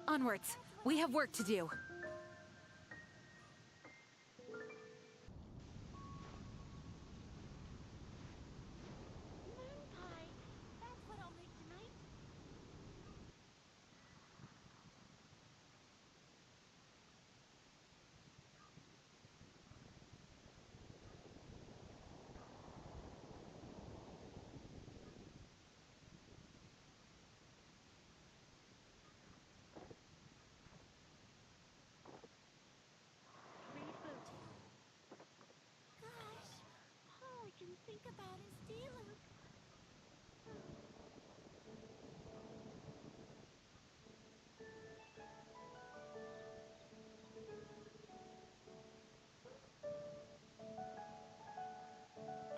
Onwards. We have work to do.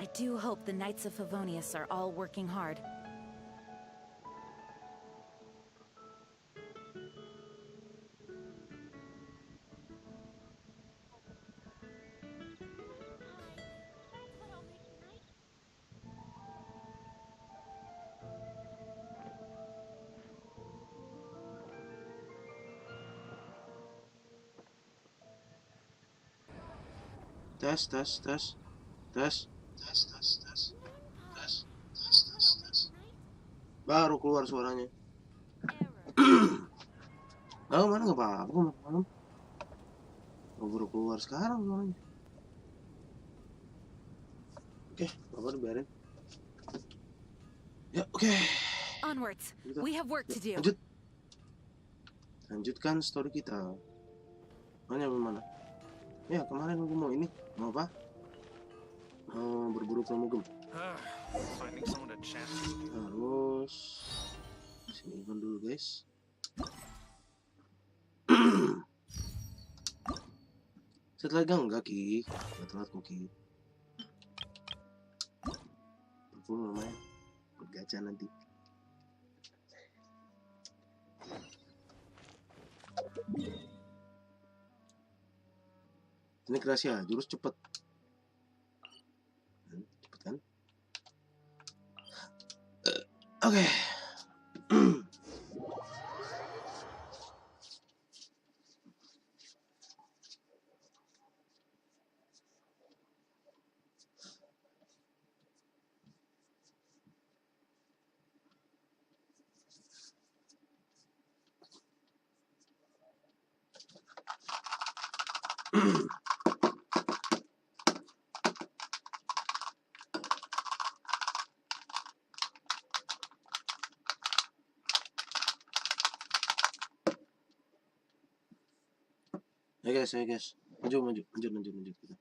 I do hope the Knights of Favonius are all working hard. Tes. Baru keluar suaranya. Oh, mana nggak apa-apa, malam. Baru keluar sekarang suaranya. Oke, bapak dibiarin. Ya, oke. Onwards. We have work to do. Lanjutkan story kita. Mana? Ya, kemarin gue mau ini, mau apa? Mau berburu primogem. Terus sini event dulu, guys. Setelah enggak Ki, nggak telat kok Ki. Berburu namanya, gacha nanti. Ini rahasia, jurus cepet. Cepet kan? Oke. Ya guys, lanjut kita.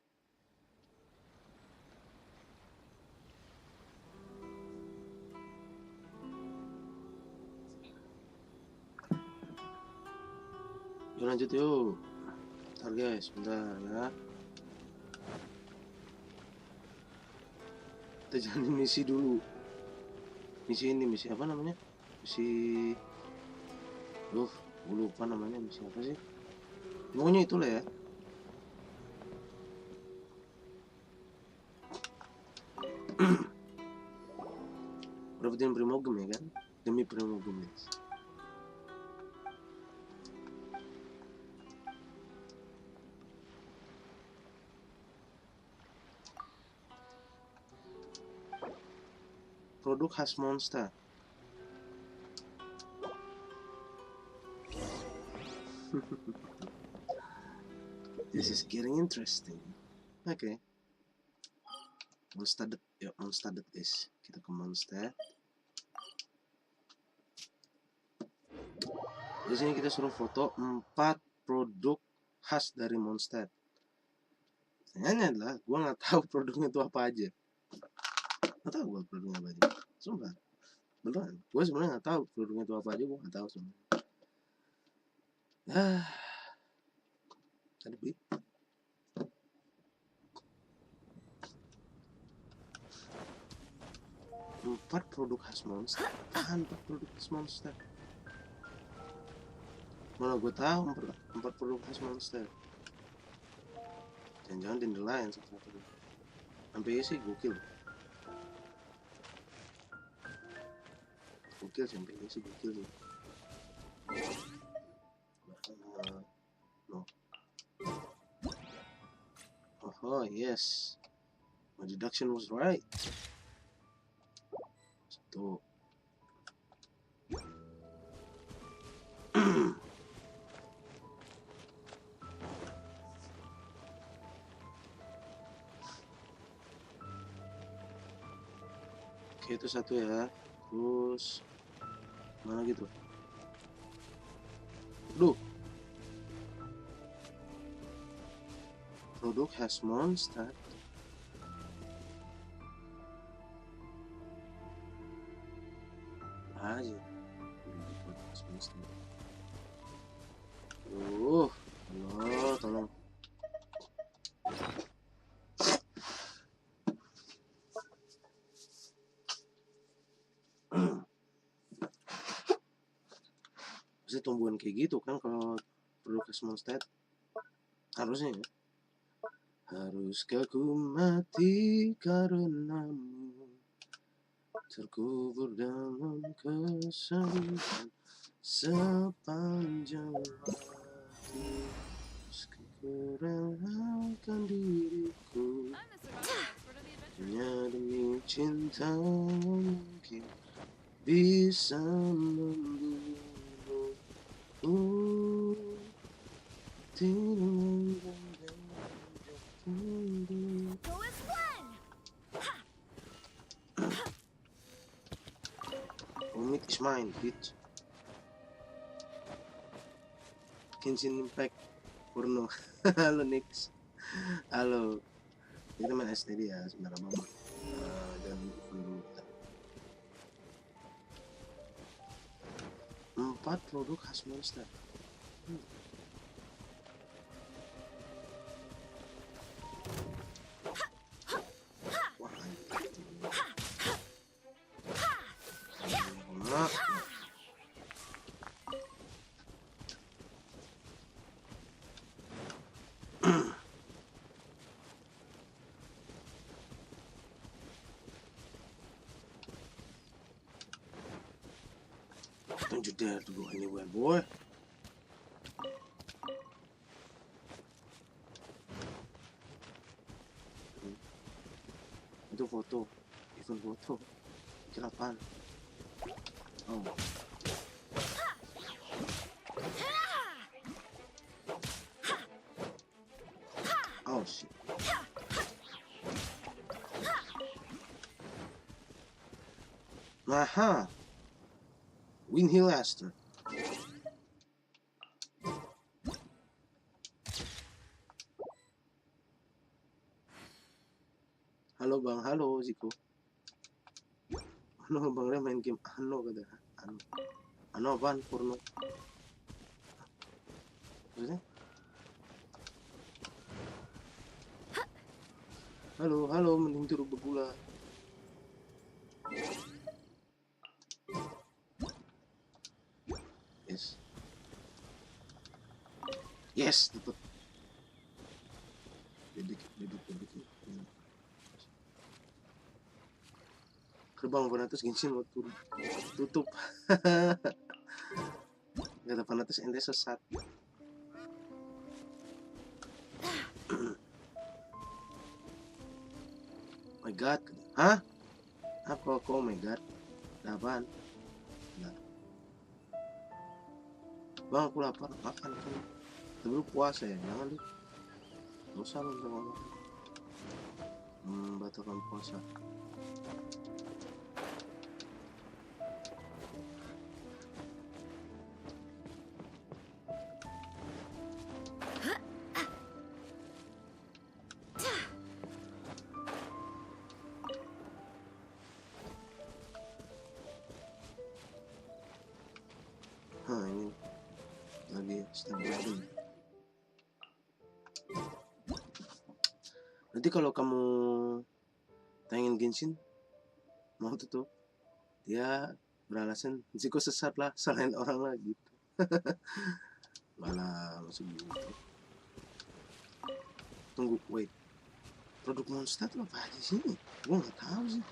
Yuk lanjut yuk. Bentar guys, bentar ya. Kita jalanin misi dulu. Misi apa namanya? Gue lupa namanya, misi apa sih? Pokoknya itulah ya. Dapetin primogem ya kan? Demi primogem guys. Produk khas monster. This is getting interesting. Oke. Monster, yuk monster guys. Kita ke monster. Di sini kita suruh foto 4 produk khas dari monster. Pertanyaannya adalah, gua nggak tahu produknya itu apa aja. Nggak tahu gua produknya apa aja. Sumpah. beneran. Gue sebenarnya nggak tahu produknya itu apa aja, gue nggak tahu sebenarnya. Tadi beli 4 produk khas monster. 4 produk khas monster. Mana gue tahu 4 produk khas monster. Jangan-jangan dandelion satu-satu. Sampai sih gokil. Gokil sampai sih gokil sih. No. Oh yes. My deduction was right. Satu. Oke, itu satu ya. Terus mana gitu? Duh. Produk has monster. Aja. Produk has monster. Allah, tolong. Bisa tumbuhan kayak gitu kan kalau produk has monster. Harusnya ya. Haruskah ku mati karenamu, terkubur dalam kesedihan sepanjang waktu. Meski ku relakan diriku hanya demi cinta mungkin bisa membunuhmu. Go as one! Omit is mine, bitch. Genshin Impact porno. Halo Nix. Halo. Kita main STD ya sebentar Bang. Dan dulu kita. 4 produk khas monster. Don't you dare to go anywhere, boy. Itu foto, event foto. Kira apaan? Oh. Oh shit. Aha. Windhill Aster. Halo Bang, halo Ziko. Ano Bang Ray main game ano kata? Ano apaan porno? Maksudnya? Halo, mending turun begula. Yes, dapat. Bebek. Gerbang Fanatus Genshin mau tutup. Kata Fanatus ente sesat. My God, hah? Apa kok? Oh my God, apaan? Nah. Bang, aku lapar, makan kan. Tapi lu puasa ya, jangan lu. Gak usah lu ngomong. Membatalkan puasa. Ini lagi step lagi. Nanti kalau kamu tayangin Genshin mau tutup, dia beralasan Ziko sesat lah, salahin orang lah gitu. Malah masuk gitu. Tunggu, wait, produk monster tuh apa aja sih? Gue nggak tahu sih.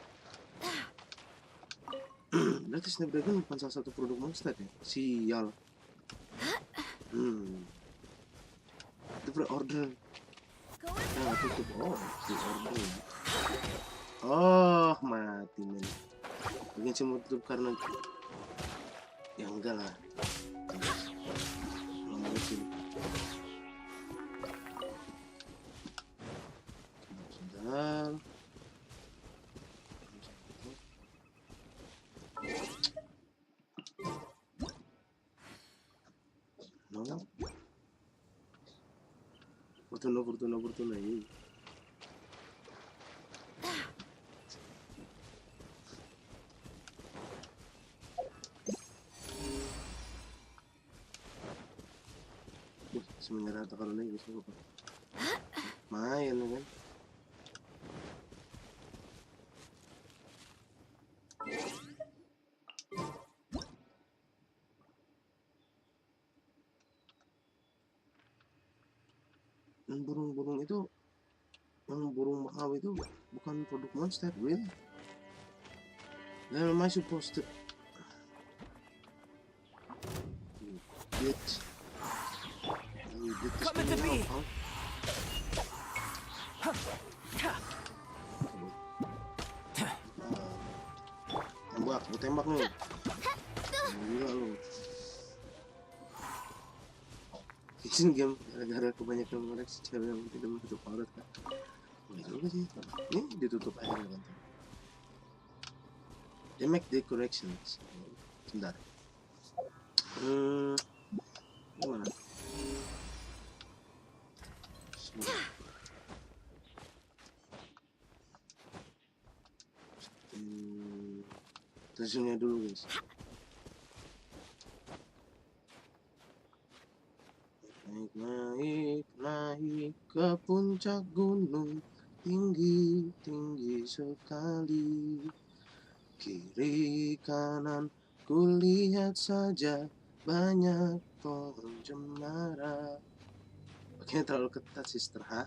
Berarti Snapdragon bukan salah satu produk monster ya? Sial. Itu pre-order. Nah, tutup. Oh, pre-order. Oh, mati men. Mungkin cuma tutup karena ya enggak lah. Mungkin. Sudah. No. Fortuna ini. Semuanya rata karena ini semua apa? Main kan? Yang burung-burung itu, yang burung makau itu bukan produk monster, really? Then am I supposed to? Bitch. Come to me. Tembak, gue tembak nih. Gila lu. Genshin game gara-gara kebanyakan koreksi cewek yang tidak menutup aurat kan. Boleh juga sih. Ini ditutup aja kan. They make the corrections. Sebentar. Gimana? Seterusnya dulu guys. Naik ke puncak gunung, tinggi sekali. Kiri kanan kulihat saja banyak pohon cemara. Oke, terlalu ketat sister, ha?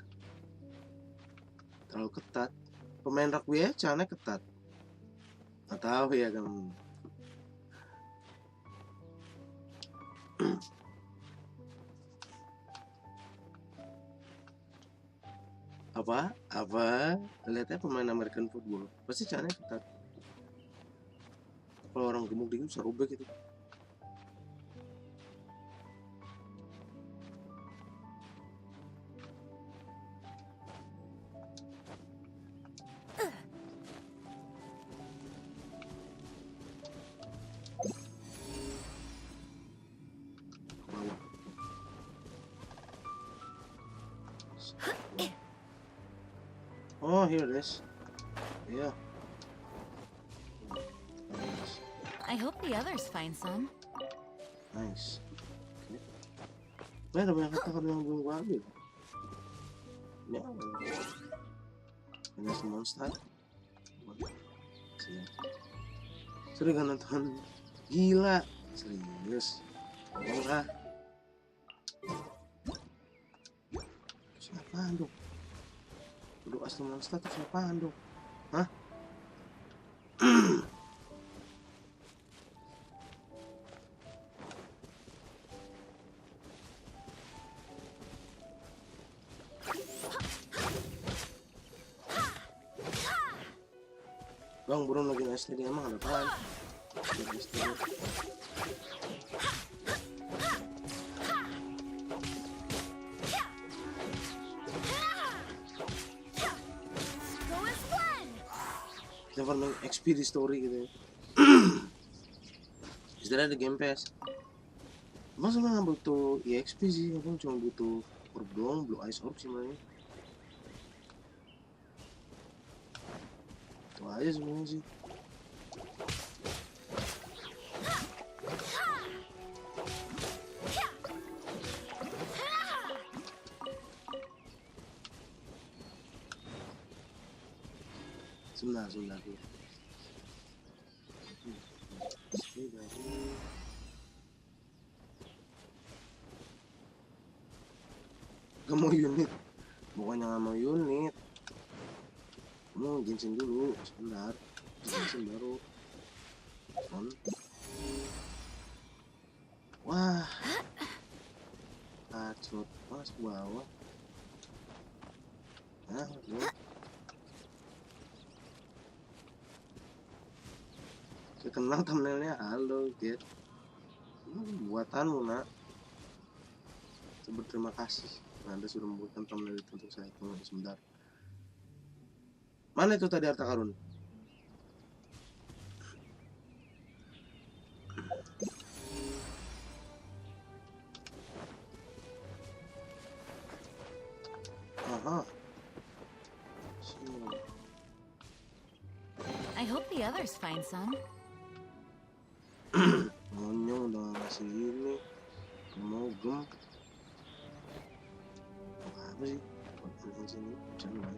Terlalu ketat. Pemain rugby ya, caranya ketat. Nggak tahu ya kamu. Apa? Lihatnya pemain American football. Pasti caranya ketat. Kalau orang gemuk dikit bisa robek itu. Oh, here it is. Yeah. Nice. I hope the others find some. Nice. Okay. Ada banyak kata-kata yang belum gue ambil. Ini apa? Ini semua monster. Sering kan nonton? Gila. Serius. Enggak. Siapa dong? Produk asli monster itu siapaan dong? Hah? Bang, burung lagi nge-STD emang ada apaan? Kita farming XP di story gitu ya. Istilahnya ada game pass. Emang sebenernya gak butuh EXP sih, aku cuma butuh orb doang, blue ice orb sih sebenernya. Itu aja sebenernya sih. Sebentar dulu. Ini dari gak mau unit, bukannya gak mau unit, mau genshin dulu sebentar, genshin baru on. Wah, kacot mas bawah. Nah, saya kenal thumbnailnya. Halo Get, buatanmu nak. Berterima kasih, Anda sudah membuatkan thumbnail itu untuk saya. Tunggu sebentar. Mana itu tadi harta karun? Aha. I hope the others find some. Monyong udah ngasih ini, primogem. Apa sih? Buat sini, jangan.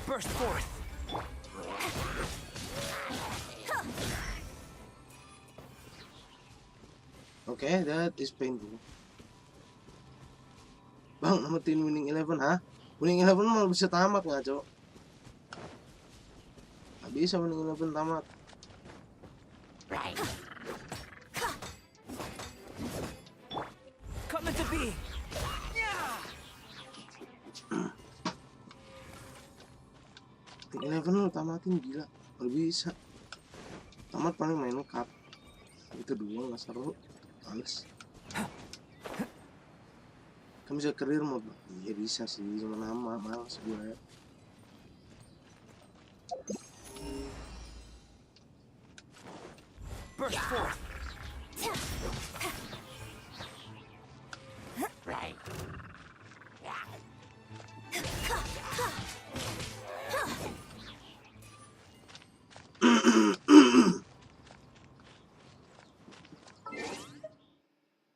Burst forth. Okay, that is painful. Bang, namatin winning 11 ha? Winning 11 malah bisa tamat nggak, Cok? Nggak bisa winning 11 tamat. Come into being. Winning 11 lu tamatin gila. Nggak bisa. Tamat paling main cup. Itu doang nggak seru. Males. Kan bisa career mode. Iya bisa sih, cuma nama males gue. Burst forth.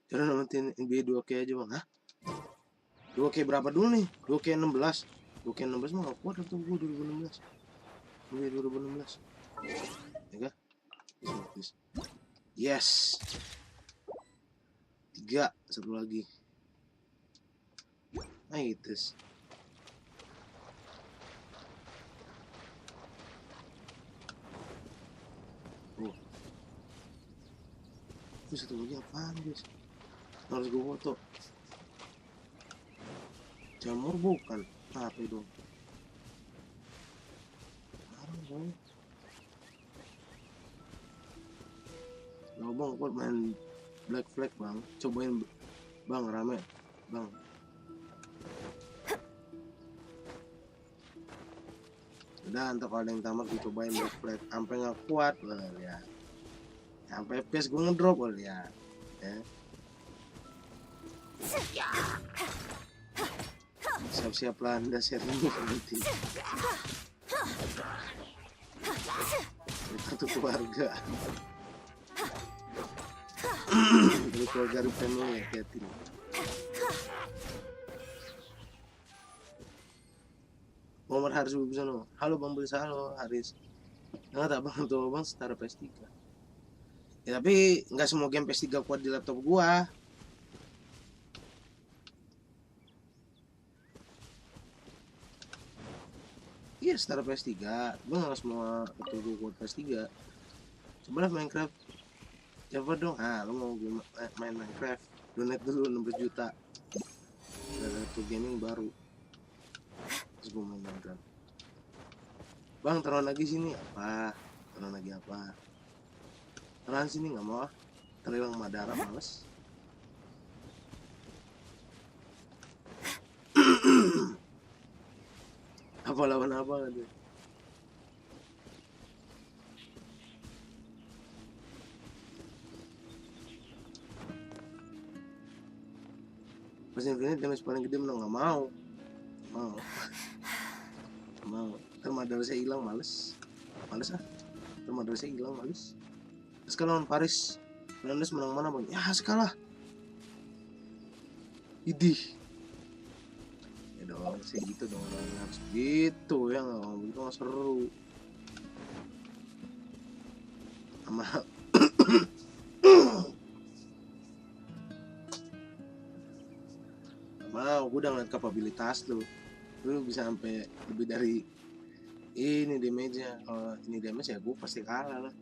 Jangan namatin NBA 2K aja bang. Hah? 2K berapa dulu nih? 2K 16. 2K 16 mah gak kuat waktu gue 2016. NBA 2016. Ya kan? Yes. 3, satu lagi. Nice. Oh. Itu satu lagi apaan guys? Harus gue foto. Jamur bukan. Apa itu? Bang. Nah, bang, buat main Black Flag bang. Cobain bang, rame bang. Udah, ntar kalau ada yang tamat gue cobain Black Flag. Sampai nggak kuat lah ya. Sampai FPS gue ngedrop lah ya. Siap-siaplah Anda sharing nanti. Satu keluarga. Dari keluarga family, hati-hati. Nomor Haris bisa no. Halo Bang Bisa, halo Haris. Enggak tak Bang, tuh Bang setara PS3. Ya tapi nggak semua game PS3 kuat di laptop gua. Iya setara PS3. Gua nggak semua laptop gua kuat PS3. Cobalah Minecraft. Coba dong. Lo mau main Minecraft? Donate dulu 16 juta. Ada laptop gaming baru. Terus gua main Minecraft. Bang, taruh lagi sini apa? Taruh lagi apa? Taruh sini nggak mau. Terhilang Madara males. Apa lawan apa gitu? Pas infinite damage paling gede menang, nggak mau. Termadar saya hilang, males ah. Termadar saya hilang, males. Sekarang lawan Paris Fernandes menang mana bang? Ya sekalah. Idih. Ya dong, saya gitu dong, harus gitu ya, nggak begitu nggak seru. Sama mau, gue udah ngeliat kapabilitas lu bisa sampai lebih dari ini damage-nya. Kalau ini damage ya gue pasti kalah lah.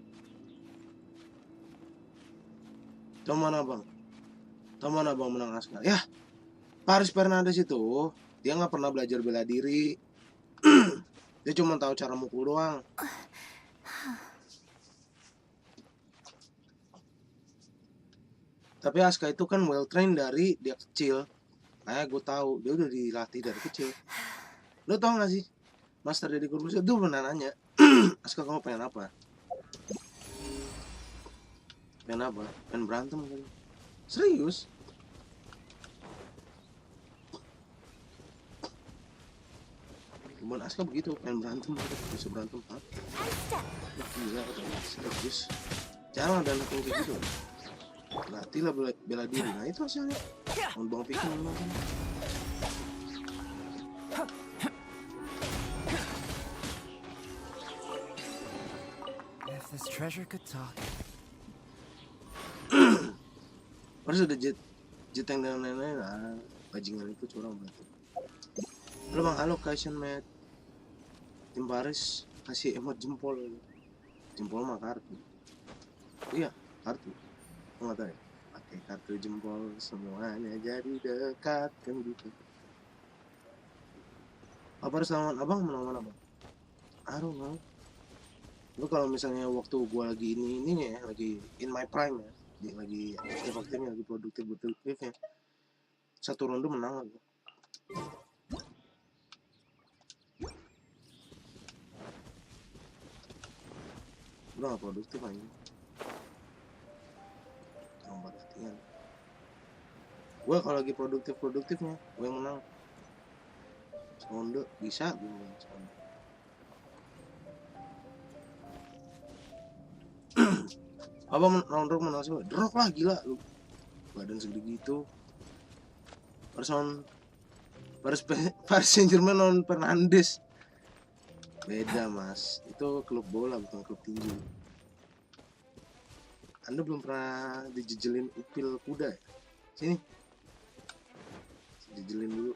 Tau mana bang menang Askar ya? Paris Fernandes itu dia nggak pernah belajar bela diri. Dia cuma tahu cara mukul doang. Tapi Aska itu kan well trained dari dia kecil. Kayak gue tahu dia udah dilatih dari kecil. Lo tau gak sih, Master Dedi Corbuzier tuh pernah nanya, Aska kamu pengen apa? Pengen berantem kan? Serius? Cuman Aska begitu, pengen berantem, bisa berantem, Pak. Wah gila, serius. Jarang ada anak yang kayak gitu. Latih lah bela diri, nah itu hasilnya. Mau bang pikir nonton. If this treasure could talk. Harus ada jet yang dan lain-lain. Nah, bajingan itu curang berarti. Halo bang, halo Kaisen Matt. Tim Paris kasih emot jempol. Jempol mah kartu. Iya, kartu. Nggak tahu ya. Pakai kartu jempol semuanya jadi dekat kan gitu. Apa harus lawan abang menang mana bang? I don't know. Lu kalau misalnya waktu gua lagi ini ya, lagi in my prime ya, lagi aktifnya, lagi produktifnya, satu ronde menang lagi. Udah gak produktif aja. Lomba latihan. Gua kalau lagi produktifnya, gua yang menang. Ronde bisa gue menang seronde. Abang round menang sih, drop lah gila lu. Badan segede gitu. Paris Saint-Germain non Fernandes. Beda mas, itu klub bola bukan klub tinju. Anda belum pernah dijejelin upil kuda ya? Sini, dijejelin dulu.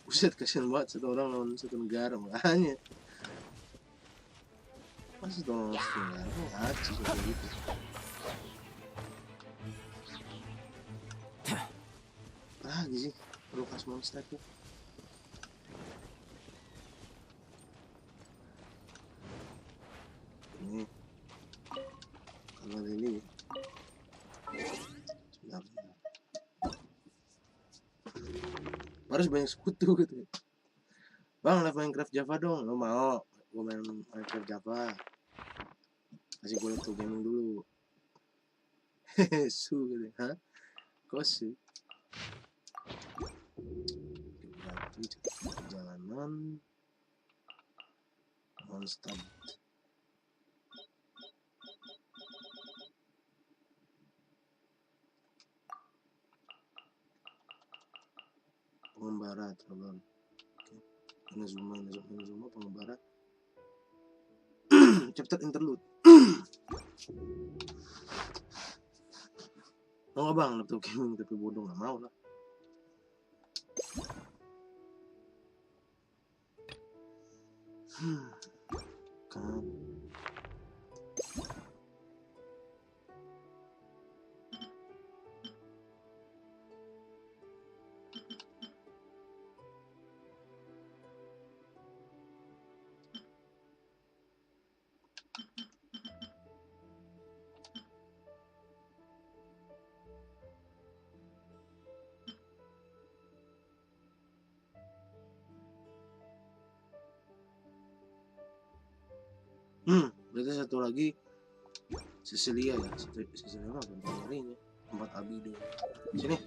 Buset, kasihan banget satu orang lawan satu negara, makanya masa satu orang lawan satu negara kok ngaci kayak gitu. Lagi sih Lukas Monster tuh. Ini kalau ini harus banyak sekutu gitu. Bang, live Minecraft Java dong. Lo mau? Gue main Minecraft Java. Kasih gue laptop gaming dulu. Su gitu. Hah? Kok su? Berarti perjalanan monster. Pengembara teman. Ini zuma pengembara. Chapter interlude. Mau nggak bang laptop gaming tapi bodoh nggak mau lah. Kan. satu lagi Cecilia ya. Cecilia apa nyarinya? Tempat Abi dong. Sini.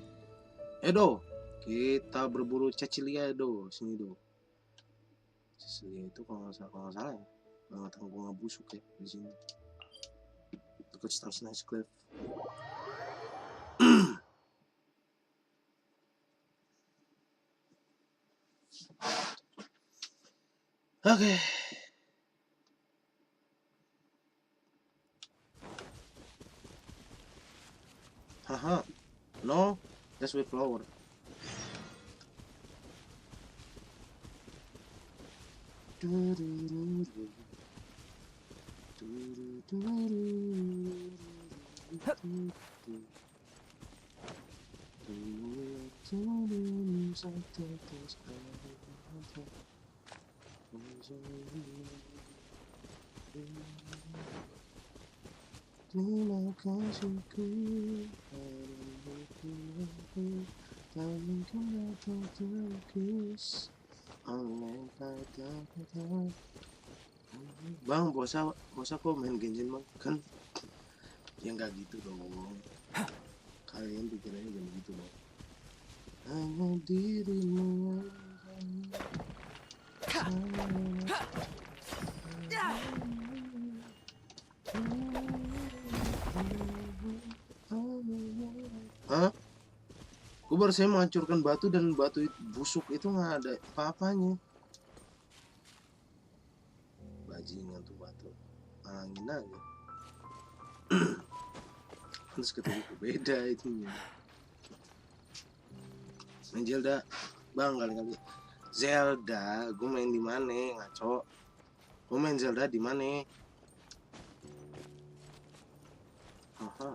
Do. Kita berburu Cecilia do. Sini do. Cecilia itu kalau nggak salah ya. Batang bunga busuk ya di sini. Dekat stasiun Cliff. Oke. Haha. No, that's with flower. Terima kasihku terlukis oleh kata-kata. Bang, bosa kok main genshin bang? Kan ya nggak gitu dong. Kalian pikirannya jangan gitu dong. Hanya dirimu Hah? Gue baru saya menghancurkan batu dan batu busuk itu nggak ada apa-apanya. Bajingan tuh batu, angin aja. Terus ketemu beda itu. Main Zelda, bang kali-kali. Zelda, gue main di mana ngaco? Gue main Zelda di mana? Aha.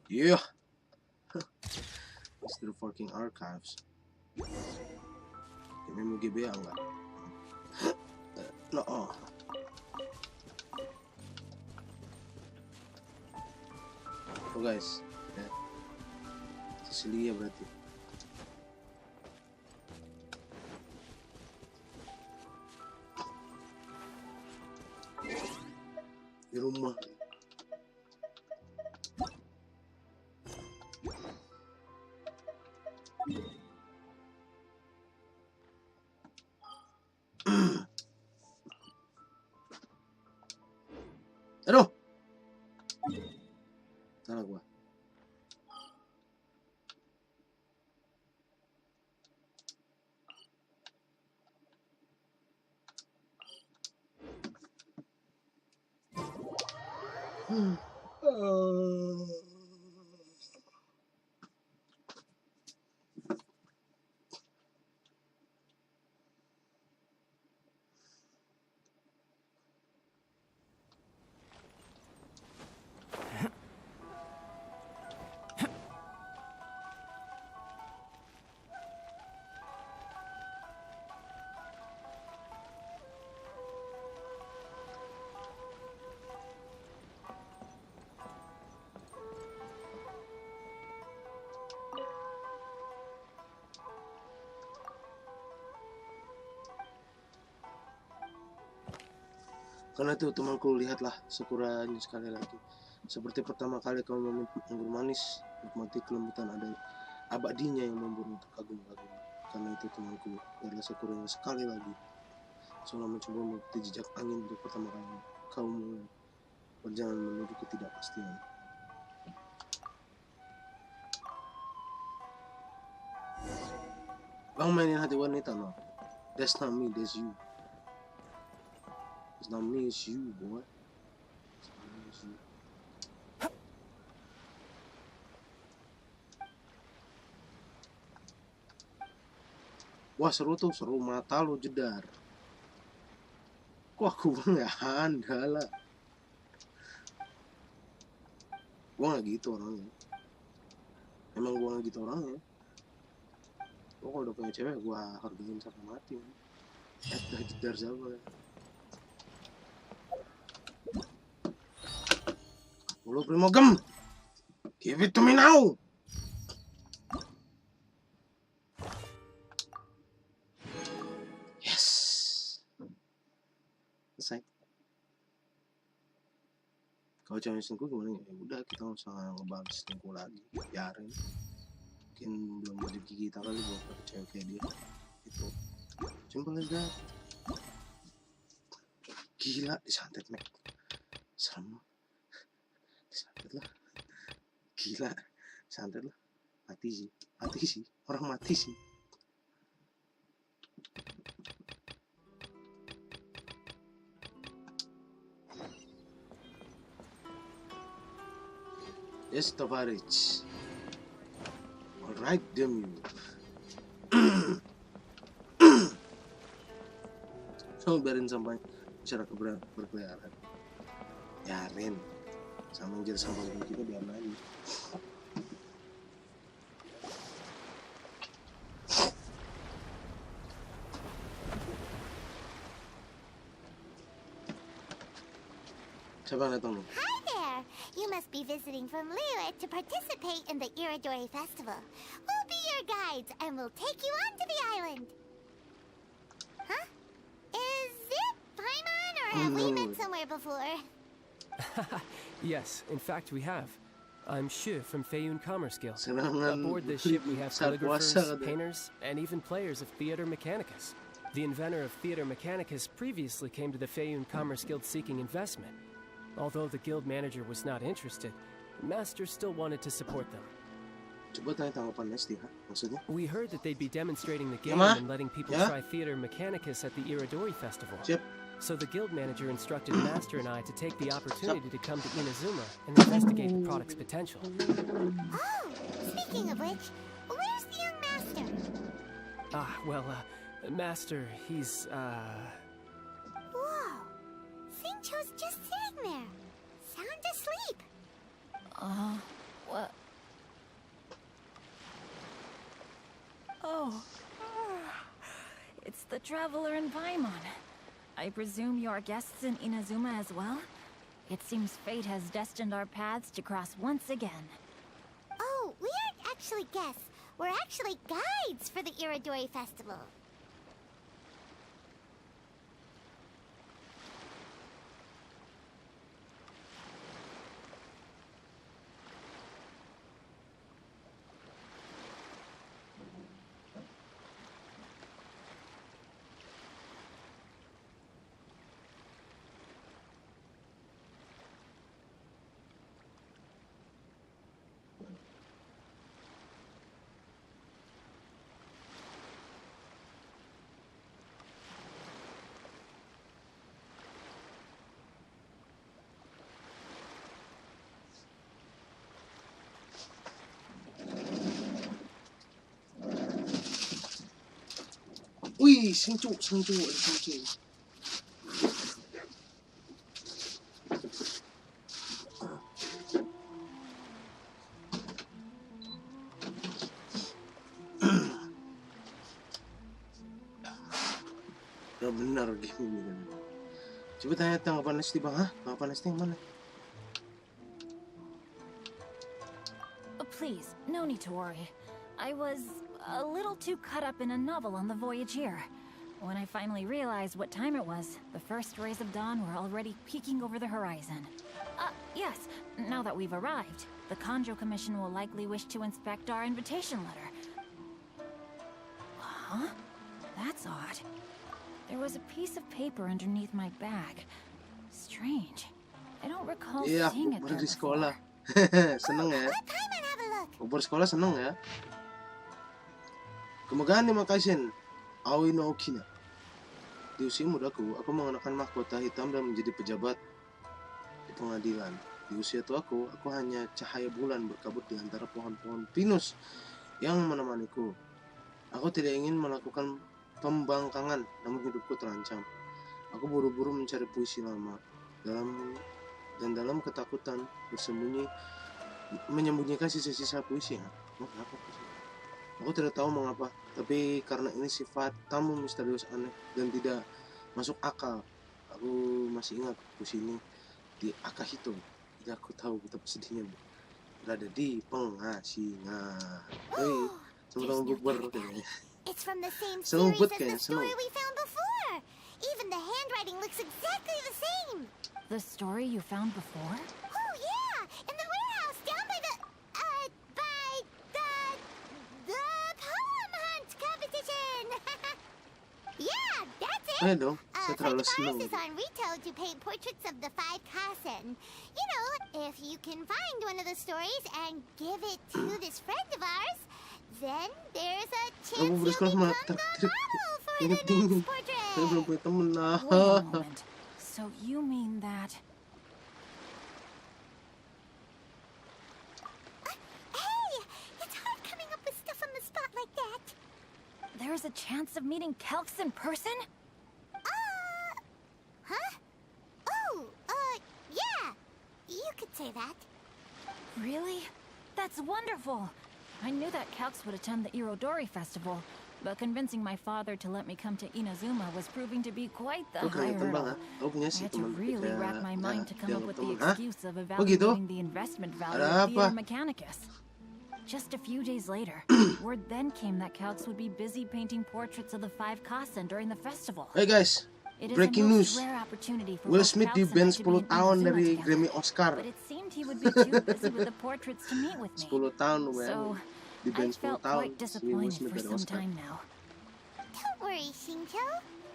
Yeah. Mr. Fucking Archives. Ini mau GBA enggak? No. Oh. Oh guys, ya. Cecilia berarti. Di rumah. Aduh, salah gua. Karena itu temanku, lihatlah syukurannya sekali lagi. Seperti pertama kali kamu anggur manis, nikmati kelembutan ada abadinya yang membuat terkagum-kagum. Karena itu temanku, biarlah syukurannya sekali lagi. Seolah mencoba mengikuti jejak angin untuk pertama kali. Kau mulai berjalan menuju ketidakpastian. Bang mainin hati wanita no. That's not me, that's you. It's not me, it's you, boy. It's not me, it's you. Wah seru tuh, seru mata lo jedar. Kok aku nggak handal lah. Gua nggak gitu orangnya. Emang gua nggak gitu orangnya. Gua kalau udah punya cewek gua hargain sampai mati. Dah jedar siapa? Halo primogem, give it to me now. Yes. Kalau cewek selingkuh gimana ya? Udah kita nggak usah ngebahas selingkuh lagi, biarin. Mungkin belum rezeki kita kali buat dapet cewek kayak dia. Itu simple as that. Gila disantet Mac, serem. Disantet lah, gila santet lah. Mati sih orang mati sih. Yes, Tovarich. Alright, damn you. So biarin sampai masyarakat berkeliaran. Biarin. Sama yang jadi sampah kita biarin aja. Siapa yang datang nih? Hi there! You must be visiting from Lewat to participate in the Iridori Festival. We'll be your guides and we'll take you onto the island. Huh? Is it Paimon or have we met somewhere before? Yes, in fact we have. I'm Shu from Feiyun Commerce Guild. Serangan Aboard this ship we have saat calligraphers, puasa, painters, and even players of Theater Mechanicus. The inventor of Theater Mechanicus previously came to the Feiyun Commerce Guild seeking investment. Although the guild manager was not interested, the master still wanted to support them. Coba tanya tanggapan Nesti, ha? Maksudnya? We heard that they'd be demonstrating the game Ma? and letting people Yeah? try Theater Mechanicus at the Iridori Festival. Siap. So the guild manager instructed Master and I to take the opportunity to come to Inazuma and investigate the product's potential. Oh, speaking of which, where's the young master? Master, he's, Whoa! Singcho's just sitting there, sound asleep. What? Oh. It's the traveler in Paimon. I presume you're guests in Inazuma as well? It seems fate has destined our paths to cross once again. Oh, we aren't actually guests. We're actually guides for the Iridori Festival. Wih, sengcu, ada sengcu. Udah benar game ini kan. Coba tanya tanggapan Nesti bang, hah? Tanggapan Nesti yang mana? Please, no need to worry. I was a little too caught up in a novel on the voyage here. When I finally realized what time it was, the first rays of dawn were already peeking over the horizon. Yes, now that we've arrived, the Conjo Commission will likely wish to inspect our invitation letter. Huh? That's odd. There was a piece of paper underneath my bag. Strange. I don't recall Iya, seeing it bubur there di sekolah. before. Seneng ya? Let Paimon have a look. Bubur sekolah seneng ya? Kemegahan nih makasin. Aoi no Okina. Di usia mudaku, aku mengenakan mahkota hitam dan menjadi pejabat di pengadilan. Di usia tuaku, aku hanya cahaya bulan berkabut di antara pohon-pohon pinus yang menemaniku. Aku tidak ingin melakukan pembangkangan, namun hidupku terancam. Aku buru-buru mencari puisi lama. Dalam ketakutan menyembunyikan sisa-sisa puisi. Kenapa puisi? Aku tidak tahu mengapa, tapi karena ini sifat tamu misterius aneh dan tidak masuk akal. Aku masih ingat puisi ini di Akahito. Jadi aku tahu betapa sedihnya berada di pengasingan. Hei, sama-sama bukber kayaknya. It's from the same Seneng series but as kayaknya, the story seneng. we found before. Even the handwriting looks exactly the same. The story you found before? Oh, Ayo dong, A saya friend terlalu of senang. ours is on Rito to paint portraits of the 5 kasen. You know, if you can find one of the stories and give it to this friend of ours, then there's a chance Aku you'll bersekolah become malah the tertrik. model for the Inget-inget. next portrait. Saya belum punya temen lah. Wait a moment. So you mean that... Hey, it's hard coming up with stuff on the spot like that. There's a chance of meeting Kelks in person? Huh? Oh, yeah. You could say that. Really? That's wonderful! I knew that Kelks would attend the Irodori festival, but convincing my father to let me come to Inazuma was proving to be quite the Oke, high tembang hurdle. ah. Aku punya I sih had to teman really kerja. rack my mind to come up with the temen. Hah? excuse of gitu? evaluating the investment value Ada of Theater apa? Mechanicus. Just a few days later, word then came that Kelks would be busy painting portraits of the 5 Kasen during the festival. Hey guys, It is breaking a most news. rare opportunity for Will both Smith Kelks and I di-ban to be 10 in tahun Inazuma dari together. Grammy Oscar. But it seemed he would be too busy with the portraits to meet with me. 10 tahun men. So, Di-ban I 10 felt tahun quite si Will disappointed Smith for dari some Oscar. time now. Don't worry, Shincho.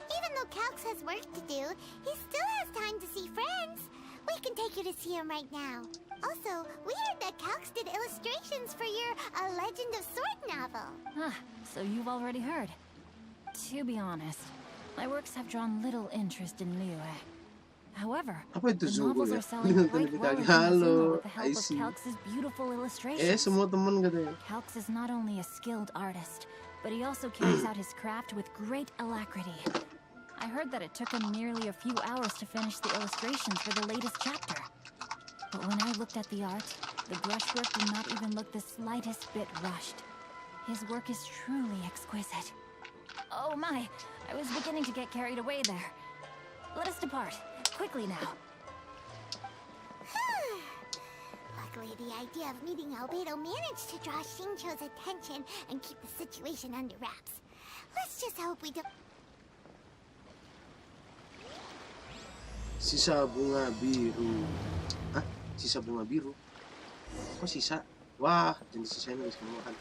Even though Calx has work to do, he still has time to see friends. We can take you to see him right now. Also, we heard that Calx did illustrations for your A Legend of Sword novel. Ah, so you've already heard. To be honest, my works have drawn little interest in Liyue. However, Apa itu the Zugo novels ya? are selling Nonton quite di well in kaki. Halo, Inazuma with the I help of see. Calx's beautiful illustrations. Semua temen katanya. Calx is not only a skilled artist, but he also carries out his craft with great alacrity. I heard that it took him nearly a few hours to finish the illustrations for the latest chapter. But when I looked at the art, the brushwork did not even look the slightest bit rushed. His work is truly exquisite. Oh my, I was beginning to get carried away there. Let us depart, quickly now. Luckily, the idea of meeting Albedo managed to draw Shincho's attention and keep the situation under wraps. Let's just hope we don't... Sisa bunga biru. Hah? Sisa bunga biru? Kok sisa? Wah, jangan disisain guys, kamu makan.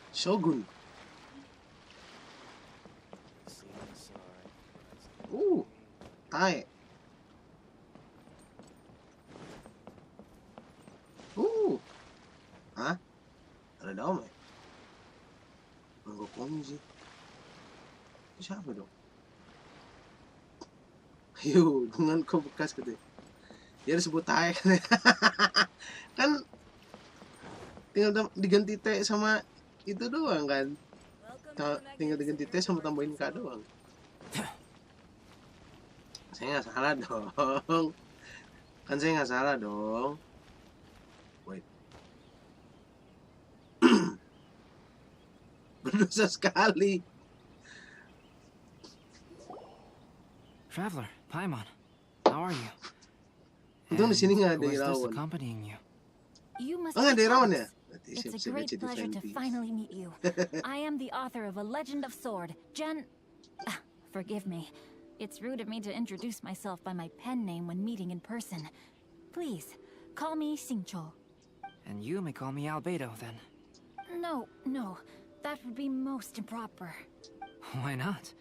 Shogun. Tai. Hah? Ada daun ya? Enggak komi sih. Itu siapa dong? Ayo, dengan kau bekas gitu. Ya disebut tai. Kan tinggal diganti T sama itu doang kan. Tinggal diganti T sama tambahin K doang. Saya nggak salah dong. Kan saya nggak salah dong. Wait. Berdosa sekali. Traveler, Paimon, how are you? Untung di sini nggak ada who is this Irawan. accompanying you? You must Oh, nggak ada be Irawan Calx. ya? Berarti It's a siap-siap great aja di pleasure to fanpage. finally meet you. I am the author of A Legend of Sword, Forgive me. It's rude of me to introduce myself by my pen name when meeting in person. Please, call me Xingqiu. And you may call me Albedo, then. No, that would be most improper. Why not?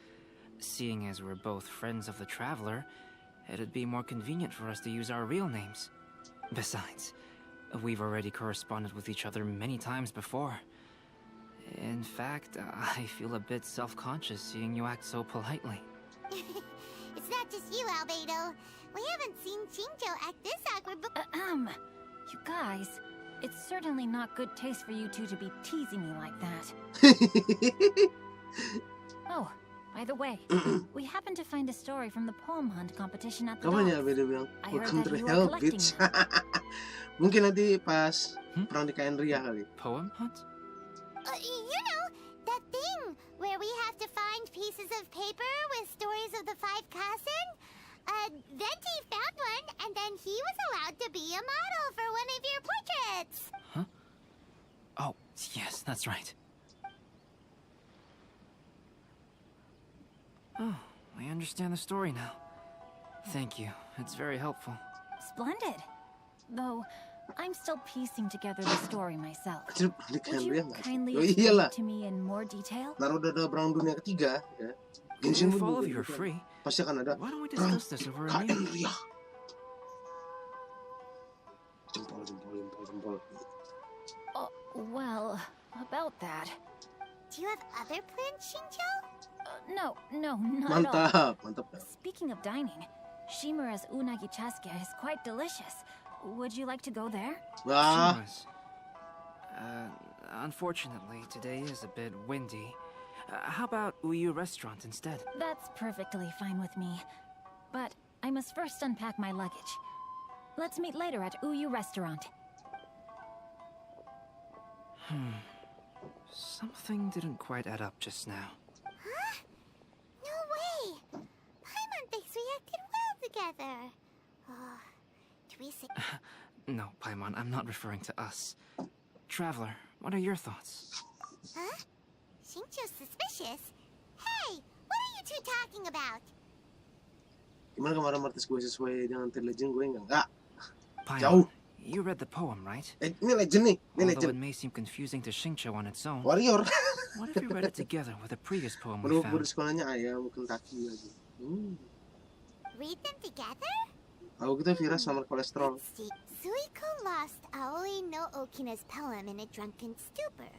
Seeing as we're both friends of the Traveler, it'd be more convenient for us to use our real names. Besides, we've already corresponded with each other many times before. In fact, I feel a bit self-conscious seeing you act so politely. It's not just you, Albedo. We haven't seen Shincho act this awkward before. You guys, it's certainly not good taste for you two to be teasing me like that. Oh, by the way, we happened to find a story from the poem hunt competition at the Kapan ya docks. beda bilang I heard welcome that to you hell are collecting bitch. them. Mungkin nanti pas perang di KN Ria kali. Poem hunt? You know, that thing where we have to find pieces of paper with stories of the 5 Kasen? Venti found one, and then he was allowed to be a model for one of your portraits. Huh? Oh, yes, that's right. Oh, I understand the story now. Thank you. It's very helpful. Splendid. Though, I'm still piecing together the story myself. Anjir, pernikahan Would dia you nggak? kindly Oh explain iyalah. it to me in more detail? Naruh udah ada perang dunia ketiga ya. Genshin If pun all of juga you are gitu. free, Pasti akan ada why don't we perang discuss this over a KN meal? Ria. Jempol, jempol, jempol, jempol. Well, about that. Do you have other plans, Shinjo? No, not at all. Mantap, mantap kan? Speaking of dining, Shimura's unagi chasuke is quite delicious. Would you like to go there? Wah, Shima's. Unfortunately, today is a bit windy. How about Uyu Restaurant instead? That's perfectly fine with me. But I must first unpack my luggage. Let's meet later at Uyu Restaurant. Something didn't quite add up just now. Huh? No way! Paimon thinks we acted well together. Oh, do we say... No, Paimon, I'm not referring to us. Traveler, what are your thoughts? Huh? Shinjo's suspicious? Hey, what are you two talking about? gimana kemarin artis gue sesuai dengan legend gue enggak? Paimon, Jauh. you read the poem, right? Ini legend nih, ini Although legend. it may seem confusing to Shincho on its own, Warrior. what if we read it together with a previous poem we Baru found? di sekolahnya ayam Kentucky lagi. Read them together? Aku kita virus sama kolesterol. Let's see. Suiko lost Aoi no Okina's poem in a drunken stupor.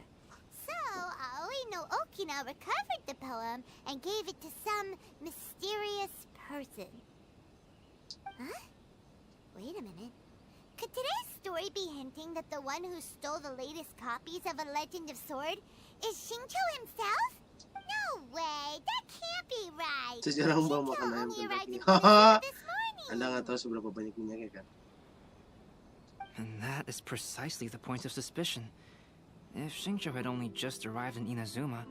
So, Aoi no Okina recovered the poem and gave it to some mysterious person. Huh? Wait a minute. Could today's story be hinting that the one who stole the latest copies of A Legend of Sword is Shincho himself? No way! That can't be right! Sejarah mbak Shincho makan ayam only arrived Kentucky. in Onizuka this morning! Anda nggak tahu seberapa banyak minyaknya kan? And that is precisely the point of suspicion. If Shincho had only just arrived in Inazuma,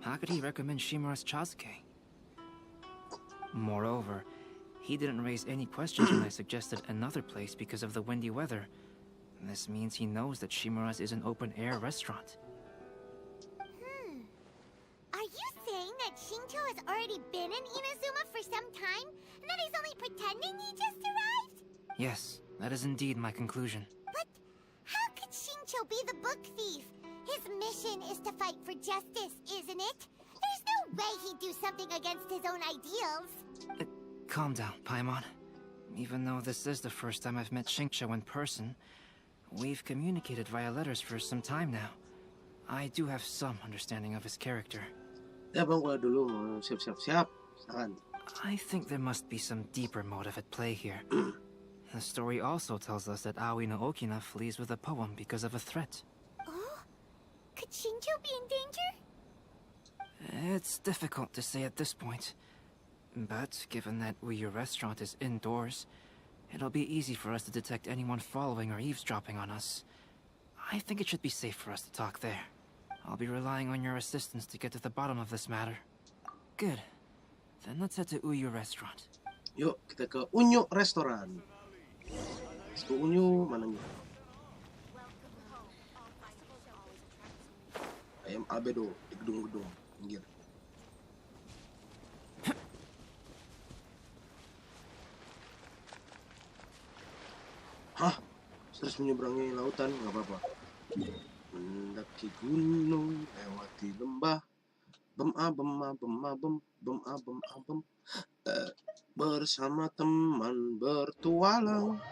how could he recommend Shimura's chasuke? Moreover, he didn't raise any questions when I suggested another place because of the windy weather. This means he knows that Shimura's is an open-air restaurant. Are you saying that Shincho has already been in Inazuma for some time? And that he's only pretending he just arrived? Yes, that is indeed my conclusion. But how could Shincho be the book thief? His mission is to fight for justice, isn't it? There's no way he'd do something against his own ideals. Calm down, Paimon. Even though this is the first time I've met Shincho in person, we've communicated via letters for some time now. I do have some understanding of his character. Ya bang, gua dulu mau siap. Silakan. I think there must be some deeper motive at play here. The story also tells us that Aoi no Okina flees with a poem because of a threat. Oh? Could Shincho be in danger? It's difficult to say at this point. But given that your restaurant is indoors, it'll be easy for us to detect anyone following or eavesdropping on us. I think it should be safe for us to talk there. I'll be relying on your assistance to get to the bottom of this matter. Good. Then let's head to Uyu Restaurant. Yuk kita ke Unyu Restoran. Ke Unyu mana nih? Ayam albedo di gedung-gedung pinggir. Hah? Terus menyeberangi lautan nggak apa-apa. Mendaki gunung, lewati lembah, bem. Bersama teman bertualang.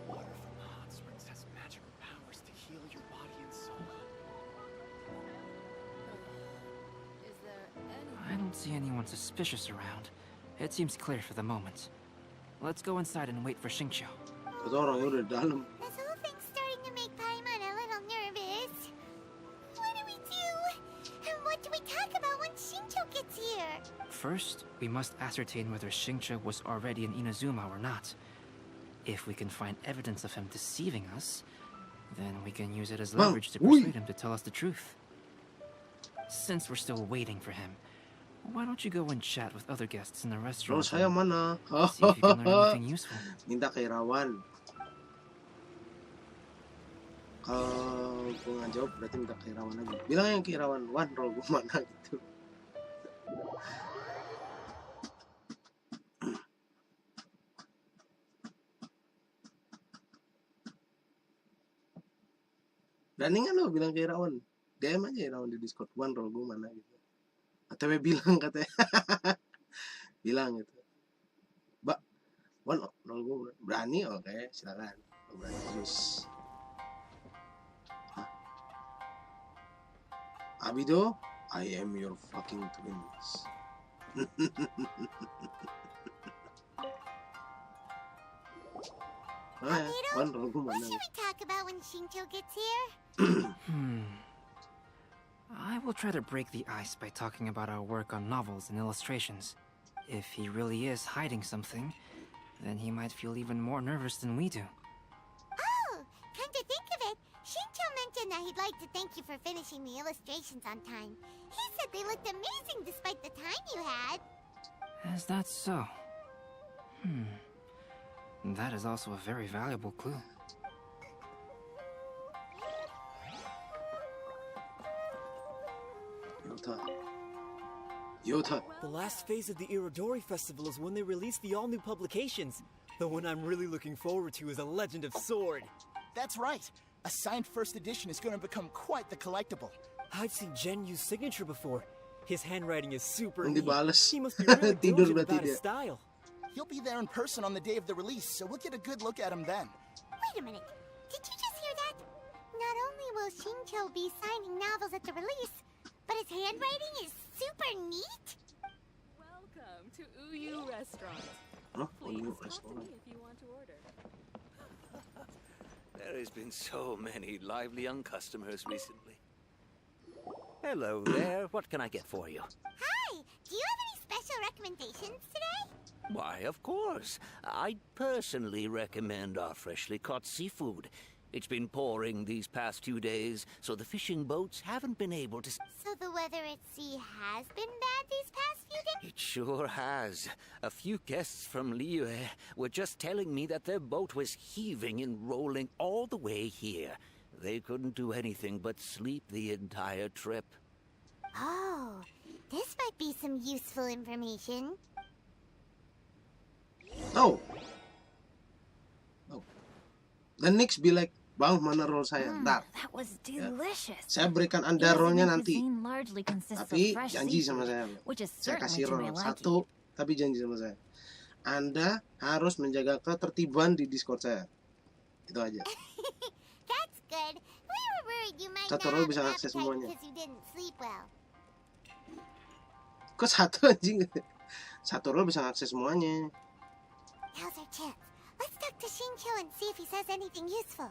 Water from the hot springs has magical powers to heal your body and soul. I don't see anyone suspicious around. It seems clear for the moment. Let's go inside and wait for Shincho. Kata orangnya udah di dalam. This whole thing's starting to make Paimon a little nervous. What do we do? And what do First, we must ascertain whether Xingqiu was already in Inazuma or not. If we can find evidence of him deceiving us, then we can use it as leverage to persuade him to tell us the truth. Since we're still waiting for him, why don't you go and chat with other guests in the Role restaurant saya and mana? see if you can learn anything useful? Minta ke Irawan. Kalau gue nggak jawab berarti minta ke Irawan lagi. Bilang yang ke Irawan, Wan, role gue mana gitu. Berani nggak lo bilang ke Irawan? DM aja Irawan di Discord, Wan, role gue mana gitu. ATW bilang katanya. Bilang gitu. Mbak, Wan, role gue mana? Berani? Oke, silakan. Berani terus. Abido, I am your fucking twins. Wan, role gue What mana? should we talk about when Xingqiu gets here? I will try to break the ice by talking about our work on novels and illustrations. If he really is hiding something, then he might feel even more nervous than we do. Oh, come to think of it, Xingqiu mentioned that he'd like to thank you for finishing the illustrations on time. He said they looked amazing despite the time you had. Is that so? That is also a very valuable clue. Yota. The last phase of the Irodori Festival is when they release the all-new publications. The one I'm really looking forward to is A Legend of Sword. That's right. A signed first edition is going to become quite the collectible. I've seen Jen use signature before. His handwriting is super Hindi neat. balas. He must be really Tidur diligent berarti about dia. his style. He'll be there in person on the day of the release, so we'll get a good look at him then. Wait a minute, did you just hear that? Not only will Xingqiu be signing novels at the release, but his handwriting is super neat? Welcome to Uyu Restaurant. Huh? Please Uyu talk to Restaurant. me if you want to order. There has been so many lively young customers recently. Hello there. What can I get for you? Hi, do you have any special recommendations today? Why, of course. I personally recommend our freshly caught seafood. It's been pouring these past few days, so the fishing boats haven't been able to... So the weather at sea has been bad these past few days? It sure has. A few guests from Liyue were just telling me that their boat was heaving and rolling all the way here. They couldn't do anything but sleep the entire trip. Oh, this might be some useful information. Oh. Dan next be like, Bang, mana roll saya? Ntar. That was delicious. Saya berikan Anda rollnya Indonesian nanti. cuisine largely consists of Tapi fresh janji seafood, sama saya. which is Saya certainly kasih to my roll liking. satu, tapi janji sama saya. Anda harus menjaga ketertiban di Discord saya. Itu aja. That's good. We were worried you might Satu not roll have bisa an akses appetite semuanya. because you didn't sleep well. Kok satu anjing? Satu roll bisa akses semuanya. Now's our chance. Let's talk to Xingqiu and see if he says anything useful.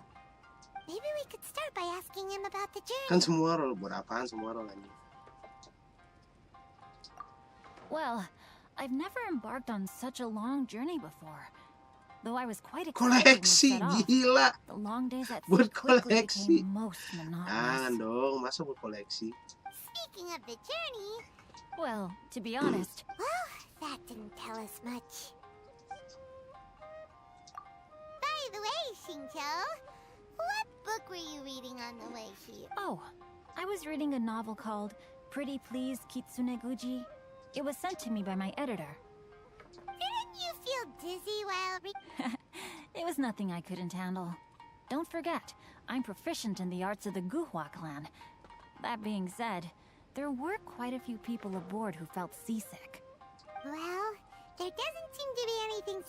Maybe we could start by asking him about the journey. Kan semua roll, buat apaan semua roll anjing? Well, I've never embarked on such a long journey before. Though I was quite excited when we Koleksi, set off, gila. the long days at sea Buat quickly koleksi. became most monotonous. Jangan dong, masa buat koleksi? Speaking of the journey, Well, to be honest, well, that didn't tell us much. By the way, Xingqiu, what book were you reading on the way here? oh, I was reading a novel called Pretty Please Kitsune Guji. It was sent to me by my editor. Didn't you feel dizzy while It was nothing I couldn't handle. Don't forget, I'm proficient in the arts of the Guhua clan. That being said, there were quite a few people aboard who felt seasick. Well, there doesn't seem to be anything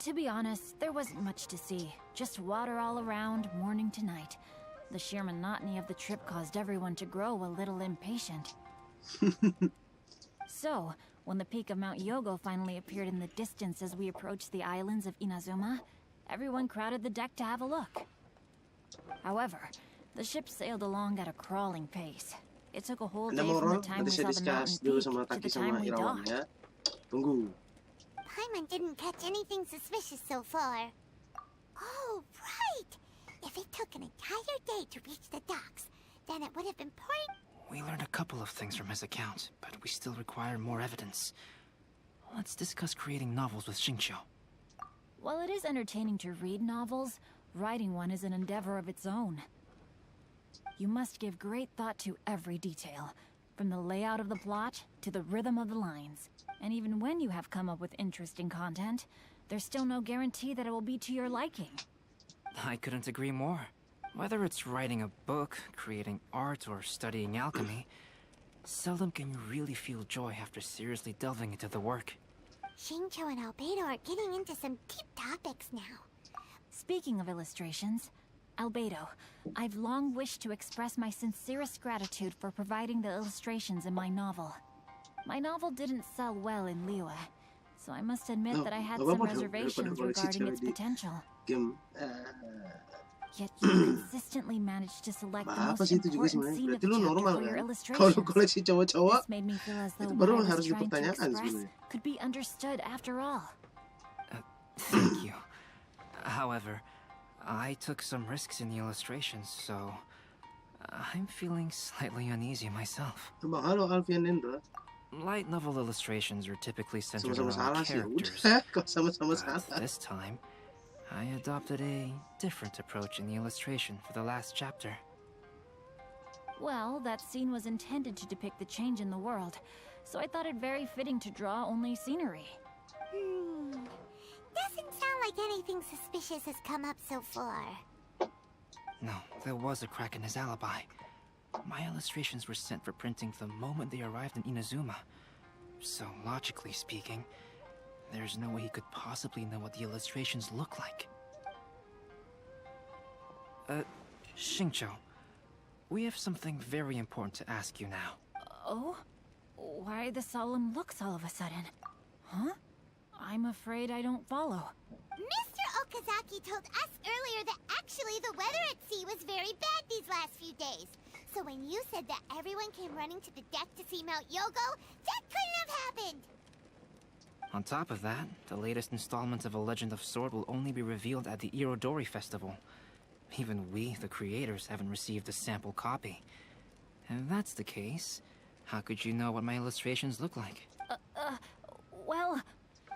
To be honest, there wasn't much to see. Just water all around, morning to night. The sheer monotony of the trip caused everyone to grow a little impatient. So, when the peak of Mount Yogo finally appeared in the distance as we approached the islands of Inazuma, everyone crowded the deck to have a look. However, the ship sailed along at a crawling pace. It took a whole Anda day mau from roll? the time Nanti we saya saw the mountain discuss dulu peak sama to Taki the time sama we Irawan docked. ya. Tunggu. Paimon didn't catch anything suspicious so far. Oh, right! If it took an entire day to reach the docks, then it would have been point. We learned a couple of things from his account, but we still require more evidence. Let's discuss creating novels with Xingqiu. While it is entertaining to read novels, writing one is an endeavor of its own. You must give great thought to every detail, from the layout of the plot to the rhythm of the lines. And even when you have come up with interesting content, there's still no guarantee that it will be to your liking. I couldn't agree more. Whether it's writing a book, creating art, or studying alchemy, seldom can you really feel joy after seriously delving into the work. Xingqiu and Albedo are getting into some deep topics now. Speaking of illustrations, Albedo, I've long wished to express my sincerest gratitude for providing the illustrations in my novel. My novel didn't sell well in Liyue, so I must admit that I had some reservations regarding its potential. Yet you consistently managed to select the most important scene of the chapter for your illustrations. This made me feel as though what I was trying to express could be understood after all. Thank you. However, I took some risks in the illustrations, so I'm feeling slightly uneasy myself. Halo Alfian Nendra. Light novel illustrations are typically centered Sama-sama around salah sih. characters, Udah, kok sama-sama but salah. this time, I adopted a different approach in the illustration for the last chapter. Well, that scene was intended to depict the change in the world, so I thought it very fitting to draw only scenery. Doesn't sound like anything suspicious has come up so far. No, there was a crack in his alibi. My illustrations were sent for printing the moment they arrived in Inazuma. So, logically speaking, there's no way he could possibly know what the illustrations look like. Xingqiu, we have something very important to ask you now. Oh? Why the solemn looks all of a sudden? Huh? I'm afraid I don't follow. Mr. Okazaki told us earlier that actually the weather at sea was very bad these last few days. So when you said that everyone came running to the deck to see Mount Yogo, that couldn't have happened! On top of that, the latest installment of A Legend of Sword will only be revealed at the Irodori Festival. Even we, the creators, haven't received a sample copy. If that's the case, how could you know what my illustrations look like? Well...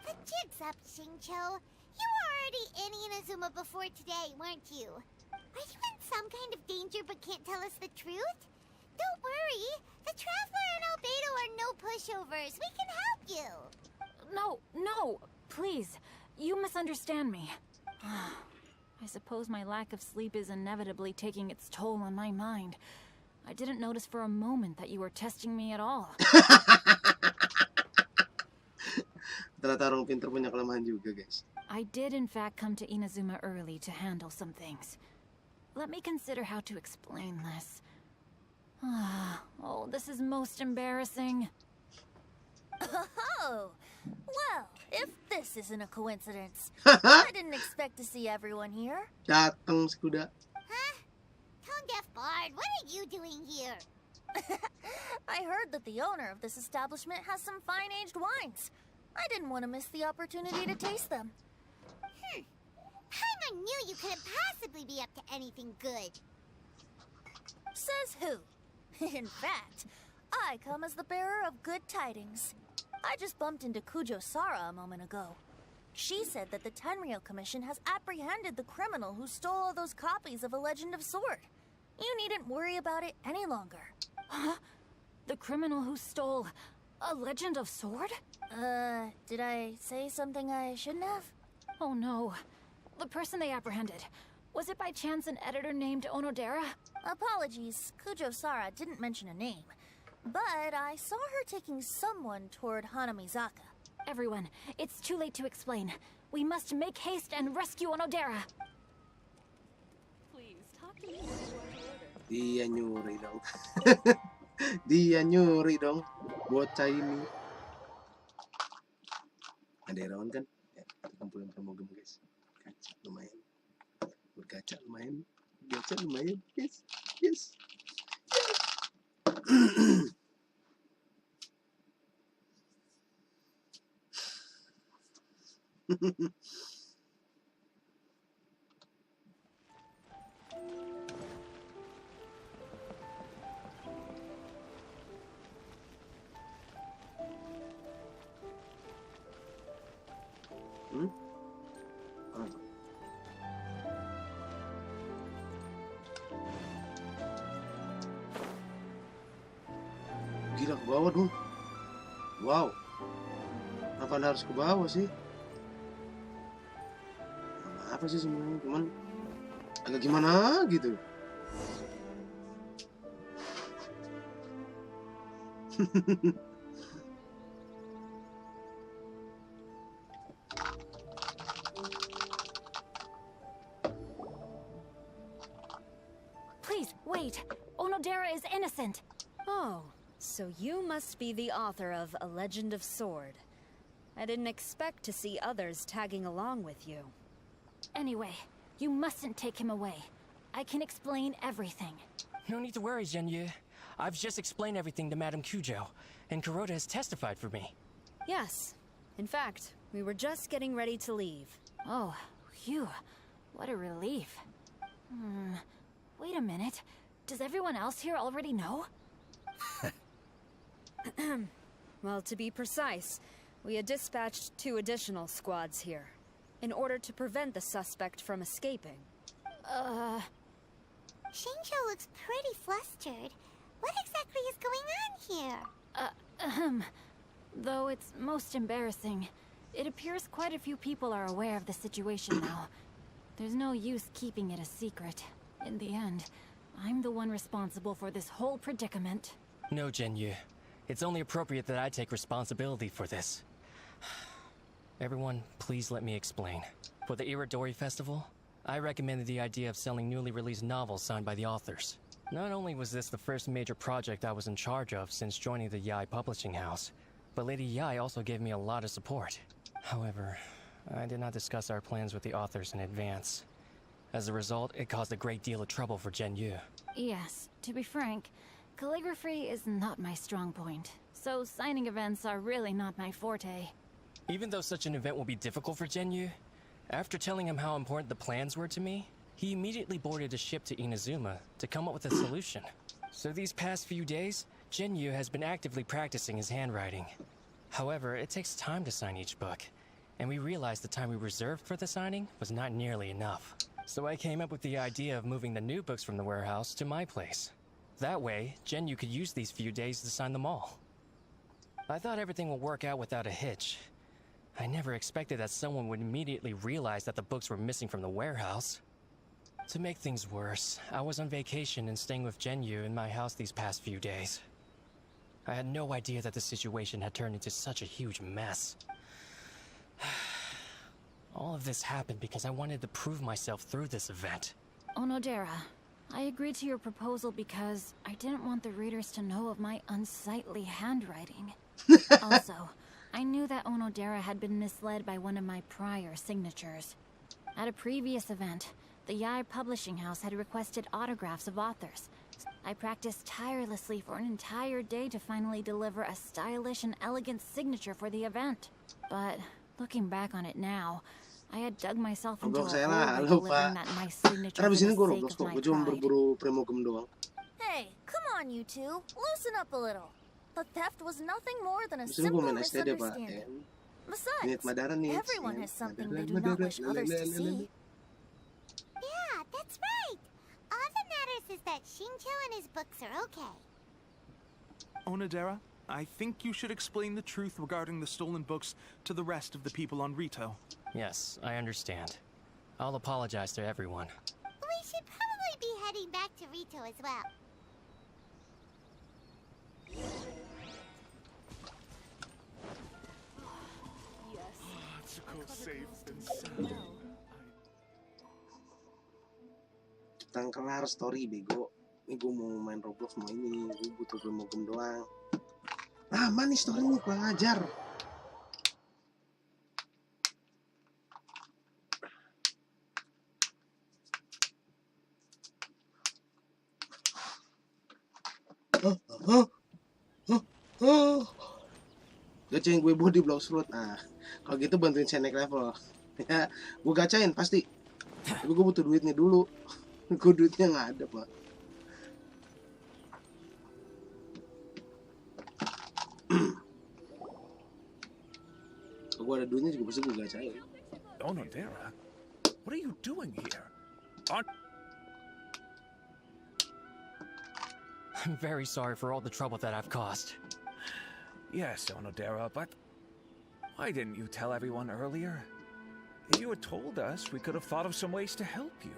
The jig's up, Xingqiu. You were already in Inazuma before today, weren't you? Are you in some kind of danger but can't tell us the truth? Don't worry. The Traveler and Albedo are no pushovers. We can help you. No, please. You misunderstand me. I suppose my lack of sleep is inevitably taking its toll on my mind. I didn't notice for a moment that you were testing me at all. Ternyata orang pintar punya kelemahan juga, guys. I did in fact come to Inazuma early to handle some things. Let me consider how to explain this. Oh, this is most embarrassing. Oh, well, if this isn't a coincidence, I didn't expect to see everyone here. Datang si kuda. Huh? Tone-deaf bard, what are you doing here? I heard that the owner of this establishment has some fine-aged wines. I didn't want to miss the opportunity to taste them. Paimon knew you couldn't possibly be up to anything good. Says who? In fact, I come as the bearer of good tidings. I just bumped into Kujo Sara a moment ago. She said that the Tenryou Commission has apprehended the criminal who stole all those copies of A Legend of Sword. You needn't worry about it any longer. Huh? The criminal who stole A Legend of Sword? Did I say something I shouldn't have? Oh no. The person they apprehended. Was it by chance an editor named Onodera? Apologies, Kujo Sara didn't mention a name. But I saw her taking someone toward Hanamizaka. Everyone, it's too late to explain. We must make haste and rescue Onodera. Please, talk to me when you want to order. Dia nyuri dong. Dia nyuri dong. Bocah ini. Ada Irawan kan? Ya, kita kumpulin primogem, guys. Gacha lumayan. Bergacha lumayan. Gacha lumayan, guys. Yes. Gila, ke bawah dong. Wow. Apa Anda harus ke bawah sih? Apa sih sebenarnya? Cuman agak gimana gitu. Please, wait. Onodera is innocent. Oh, so you must be the author of A Legend of Sword. I didn't expect to see others tagging along with you. Anyway, you mustn't take him away. I can explain everything. No need to worry, Zhenyu. I've just explained everything to Madame Kujou, and Kuroda has testified for me. Yes. In fact, we were just getting ready to leave. Oh, phew. What a relief. Wait a minute. Does everyone else here already know? Well, to be precise, we had dispatched 2 additional squads here, in order to prevent the suspect from escaping. Shinjo looks pretty flustered. What exactly is going on here? Though it's most embarrassing, it appears quite a few people are aware of the situation now. There's no use keeping it a secret. In the end, I'm the one responsible for this whole predicament. No, Zhenyu. It's only appropriate that I take responsibility for this. Everyone, please let me explain. For the Iridori Festival, I recommended the idea of selling newly released novels signed by the authors. Not only was this the first major project I was in charge of since joining the Yai publishing house, but Lady Yai also gave me a lot of support. However, I did not discuss our plans with the authors in advance. As a result, it caused a great deal of trouble for Zhenyu. Yes, to be frank, calligraphy is not my strong point, so signing events are really not my forte. Even though such an event will be difficult for Zhenyu, after telling him how important the plans were to me, he immediately boarded a ship to Inazuma to come up with a solution. So these past few days, Zhenyu has been actively practicing his handwriting. However, it takes time to sign each book, and we realized the time we reserved for the signing was not nearly enough. So I came up with the idea of moving the new books from the warehouse to my place. That way, Zhenyu could use these few days to sign them all. I thought everything would work out without a hitch. I never expected that someone would immediately realize that the books were missing from the warehouse. To make things worse, I was on vacation and staying with Zhenyu in my house these past few days. I had no idea that the situation had turned into such a huge mess. All of this happened because I wanted to prove myself through this event. Onodera, I agreed to your proposal because I didn't want the readers to know of my unsightly handwriting. Also, I knew that Onodera had been misled by one of my prior signatures. At a previous event, the Yai publishing house had requested autographs of authors. I practiced tirelessly for an entire day to finally deliver a stylish and elegant signature for the event. But looking back on it now, I had dug myself into a Roblox saya hole lah, by halo delivering Pak. that nice signature Karena for di sini the gue sake Roblox of kok, my gue cuma pride. berburu primogem doang. Hey, come on, you two. Loosen up a little. The theft was nothing more than a Di sini gue simple main STD Pak. misunderstanding. Niat Besides, Madara nih. everyone has something they do not wish others to see. Yeah, that's right. All that matters is that Shinjo and his books are okay. Onodera, I think you should explain the truth regarding the stolen books to the rest of the people on Rito. Yes, I understand. I'll apologize to everyone. We should probably be heading back to Rito as well. Tentang kelar story bego. Ini gue mau main Roblox mau ini, gue butuh primogem doang. Ah, mana nih story ini kurang ajar. gacain gue body block fruit. Nah, kalau gitu bantuin saya naik level. Ya, gue gacain pasti. Tapi gue butuh duitnya dulu. Gue duitnya nggak ada, Pak. Kalau gue ada duitnya juga pasti gue gacain. Onodera, what are you doing here? I'm very sorry for all the trouble that I've caused. Yes, Onodera, but why didn't you tell everyone earlier? If you had told us, we could have thought of some ways to help you.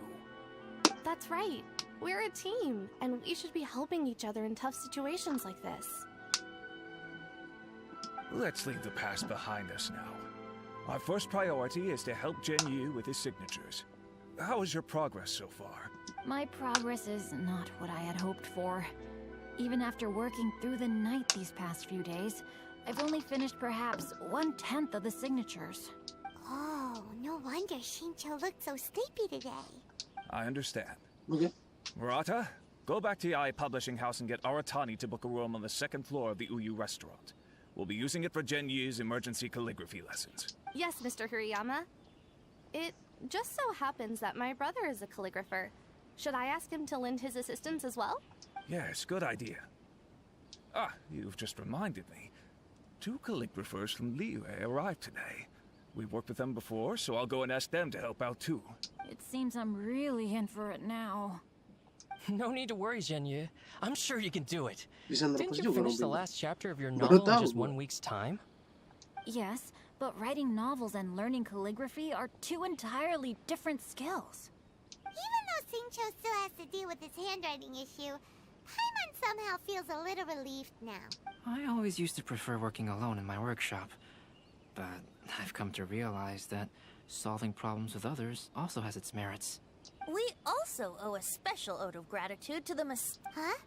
That's right. We're a team, and we should be helping each other in tough situations like this. Let's leave the past behind us now. Our first priority is to help Yu with his signatures. How is your progress so far? My progress is not what I had hoped for. Even after working through the night these past few days, I've only finished perhaps 1/10 of the signatures. Oh, no wonder Shincho looked so sleepy today. I understand. Okay. Murata, go back to Yae Publishing House and get Aratani to book a room on the second floor of the Uyu restaurant. We'll be using it for Yu's emergency calligraphy lessons. Yes, Mr. Hirayama. It just so happens that my brother is a calligrapher. Should I ask him to lend his assistance as well? Yes, good idea. Ah, you've just reminded me. 2 calligraphers from Liyue arrived today. We've worked with them before, so I'll go and ask them to help out too. It seems I'm really in for it now. No need to worry, Yu. I'm sure you can do it. Bisa Didn't nerpos you juga finish the Robin. last chapter of your Baru novel in tahu just gua. 1 week's time? Yes, but writing novels and learning calligraphy are 2 entirely different skills. Even though Shincho still has to deal with his handwriting issue, Paimon somehow feels a little relieved now. I always used to prefer working alone in my workshop, but I've come to realize that solving problems with others also has its merits. We also owe a special ode of gratitude to the Huh?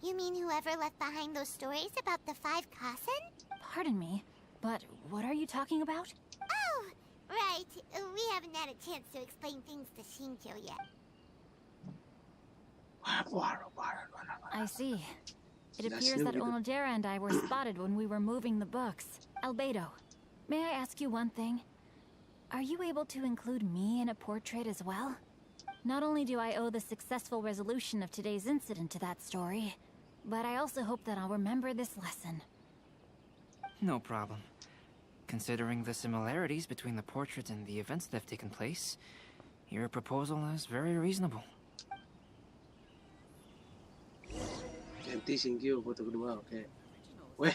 You mean whoever left behind those stories about the 5 Kasen? Pardon me, but what are you talking about? Oh, right. We haven't had a chance to explain things to Shincho yet. I see. It Jelasin appears that begitu. Onodera and I were spotted when we were moving the books. Albedo, may I ask you one thing? Are you able to include me in a portrait as well? Not only do I owe the successful resolution of today's incident to that story, but I also hope that I'll remember this lesson. No problem. Considering the similarities between the portrait and the events that have taken place, your proposal is very reasonable. Ganti Shinkyu foto kedua, oke. Weh,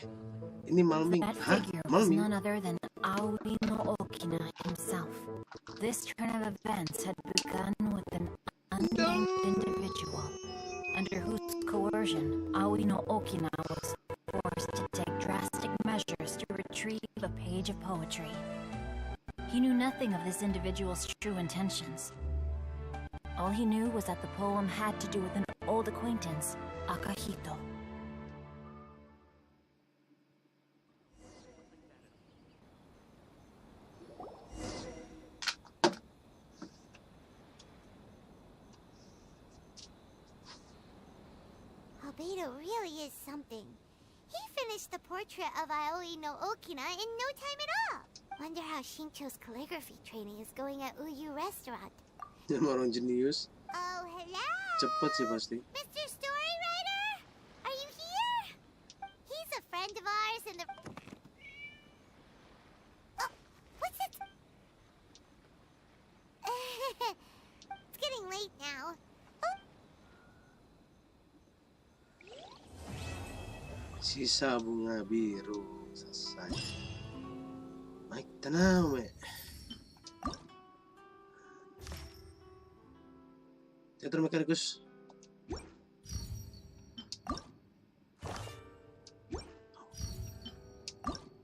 ini malam Minggu. That Hah? figure Malam was Minggu? none other than Aoi no Okina himself. This turn of events had begun with an unnamed individual, under whose coercion Aoi no Okina was forced to take drastic measures to retrieve a page of poetry. He knew nothing of this individual's true intentions. All he knew was that the poem had to do with an old acquaintance, Akahito. Albedo really is something. He finished the portrait of Aoi no Okina in no time at all. Wonder how Shincho's calligraphy training is going at Uyu restaurant. Sama orang jenius. Oh, hello? Cepet sih pasti. Mr. Storywriter? Are you here? He's a friend of ours and the... Oh, what's it? It's getting late now. Oh, Sisa bunga biru selesai. Mike, tenang, Mek. Teater Mechanikus.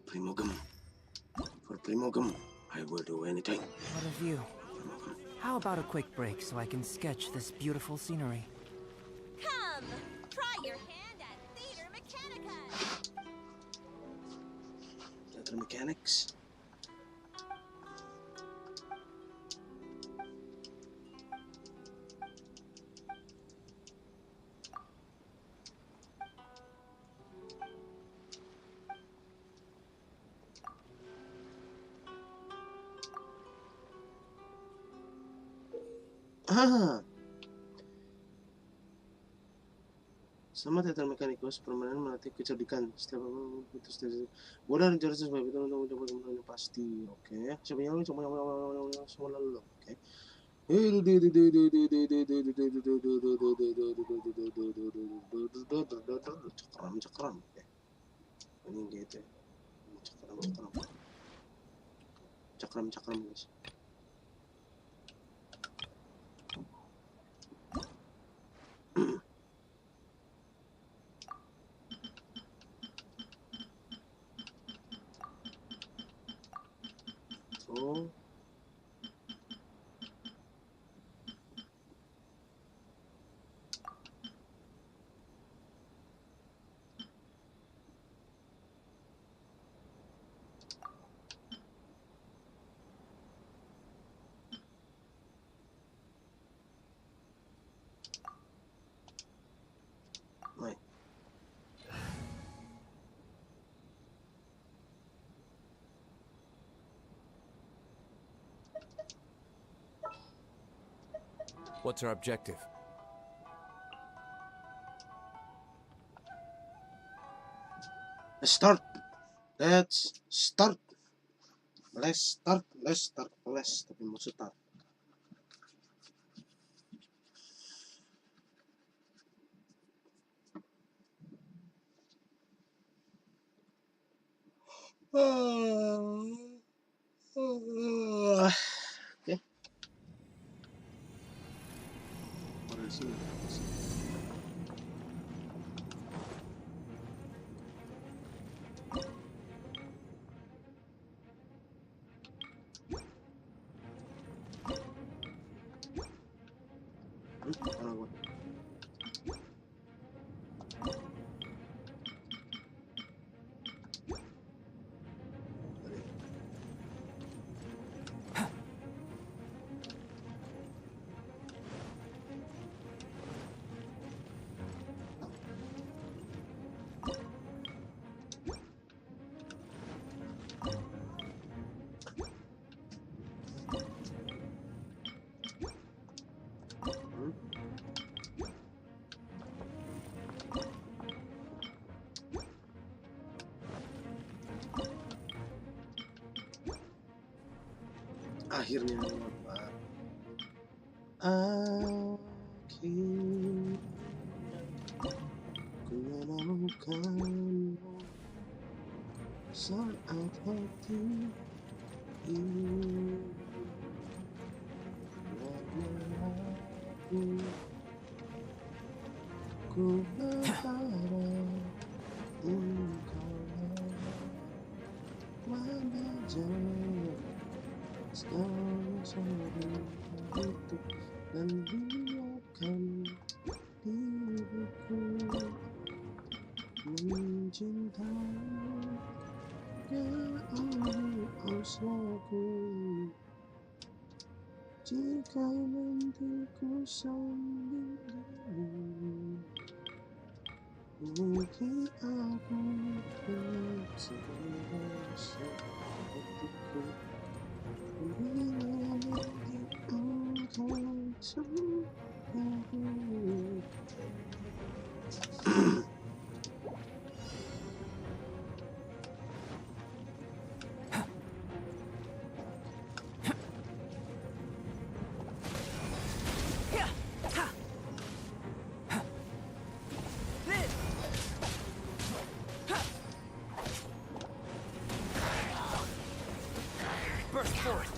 Primogem. For Primogem, I will do anything. What a view. How about a quick break so I can sketch this beautiful scenery? Come, try your hand at Theater Mechanica. Teater Mechanics. Sama teater mekanikus permainan melatih kecerdikan setiap itu bodoh dan cerdas sebab itu untuk mencoba kemampuan pasti. Oke, siapa yang coba semua lalu. Oke. Cakram. Oke. Ini gitu. Cakram guys. So right. What's our objective? Let's start. Tapi mau start. Oke. Akhirnya Bapak. Akhirnya ku menemukanmu saat hati ini berlaku. Ku berharap engkau menjadi sekarang itu dan biarkan diriku mencintai keauslaku. Jika nanti ku sendiri, mungkin aku bisa hatiku. Burst forth.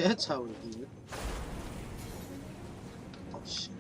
That's how we do it. Oh shit.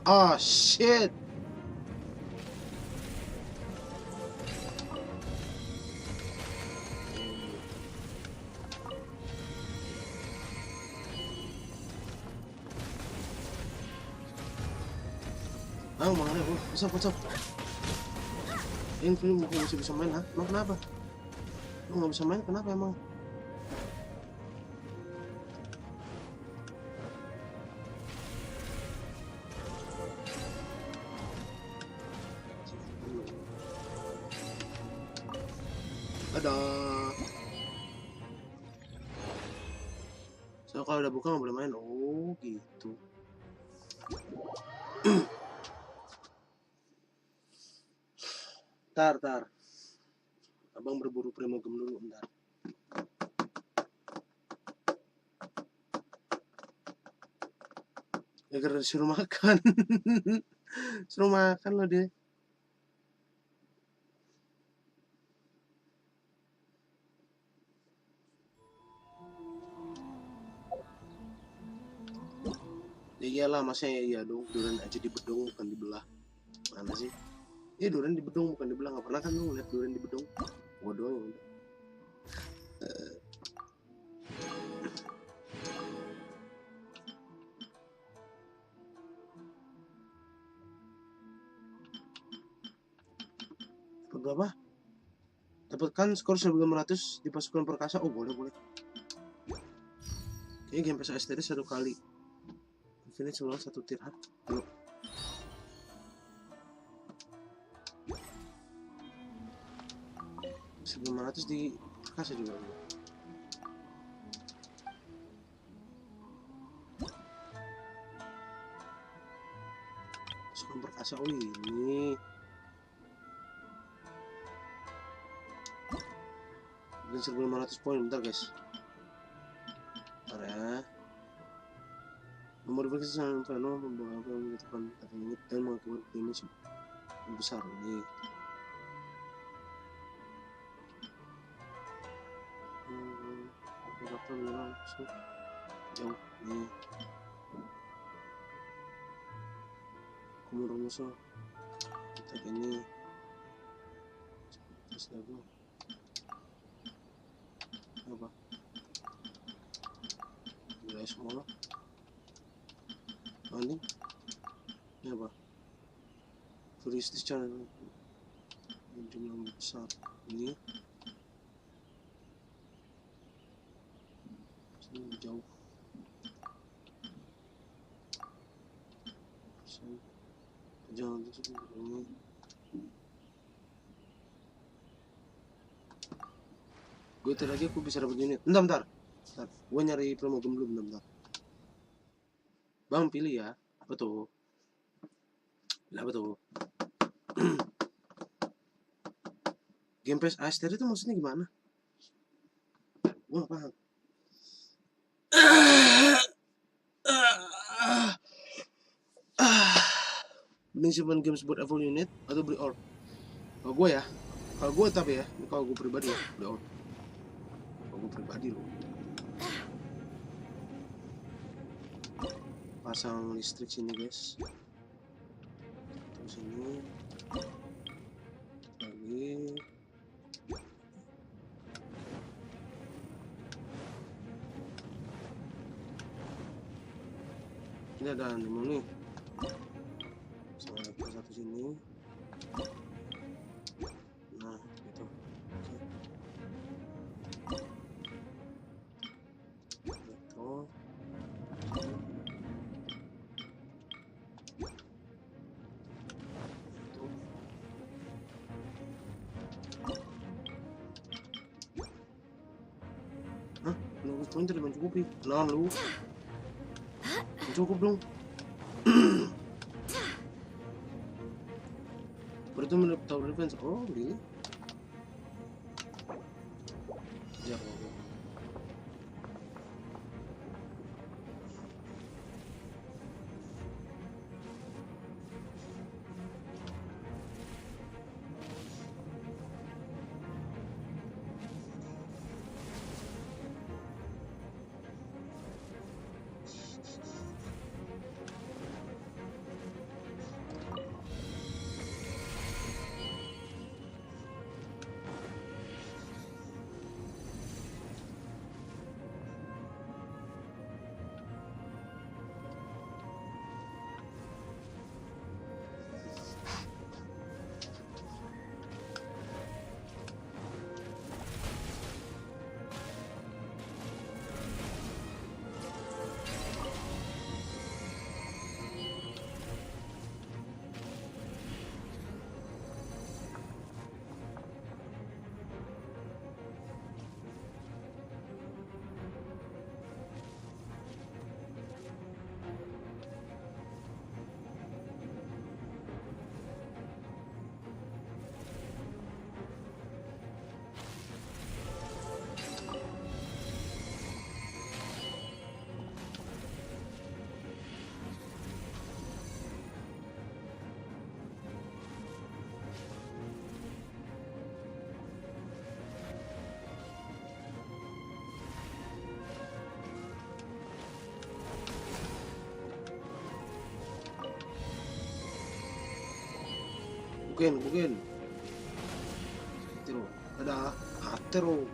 Oh shit. Ah, mana ya? What's up? Ini film gue masih bisa main, ha? Emang kenapa? Lu nggak bisa main, kenapa emang? Ada. So kalau udah buka nggak boleh main. Oh gitu. Tar. Abang berburu primogem dulu, bentar. Ya karena disuruh makan. Suruh makan loh dia. Ya iyalah, masa ya iya dong, durian aja di bedong bukan dibelah. Mana sih? Ya durian di bedong bukan dibelah, nggak pernah kan lu ngeliat durian di bedong? Gua doang yang udah. Berapa? Dapatkan skor 1900 di pasukan perkasa. Oh boleh. Kayaknya game PS tadi 1 kali. Infinite sebelum 1 tir. Yuk. Sebelum 500 di perkasa juga. Pasukan perkasa. Oh ini. Dan 1500 poin, bentar guys. Bentar ya. Memodifikasi serangan Inferno membawa menentukan kata langit dan mengakibatkan damage besar ini. Moderator menyerang musuh jauh nih. Kumur musuh. Kita ini. Terus lagi. Apa? Wilayah semua. Ini apa? Turistis channel jumlah besar ini sini jauh jangan itu ini gue lagi aku bisa dapat unit. Bentar. Gue nyari primogem dulu, bentar. Bang pilih ya. Apa tuh? Game PS Aster itu maksudnya gimana? Gue gak paham. Mending simpan games buat Evil Unit atau beli orb? Kalau gue ya, tapi ya, kalau gue pribadi ya, beli orb. Kalau gue pribadi loh. Pasang listrik sini guys. Terus ini lagi. Ini ada animo nih. Sama satu sini. Nah, gitu. Kau tidak mencukupi. Nah lu. Cukup dong. Berarti mendapat tower defense. Oh, really? Jangan. Bukan. Atero. Ada Atero.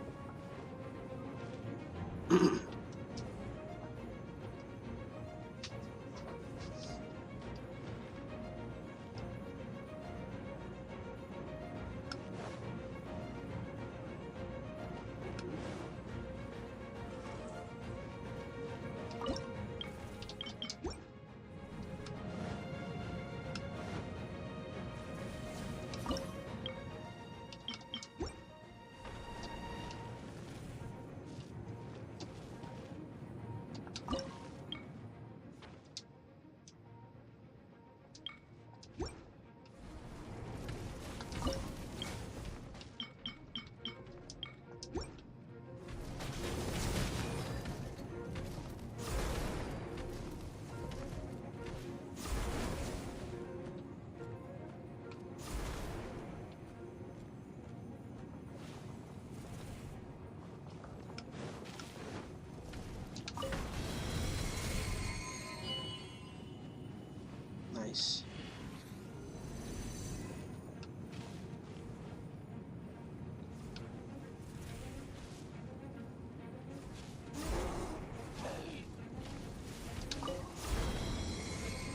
Nice.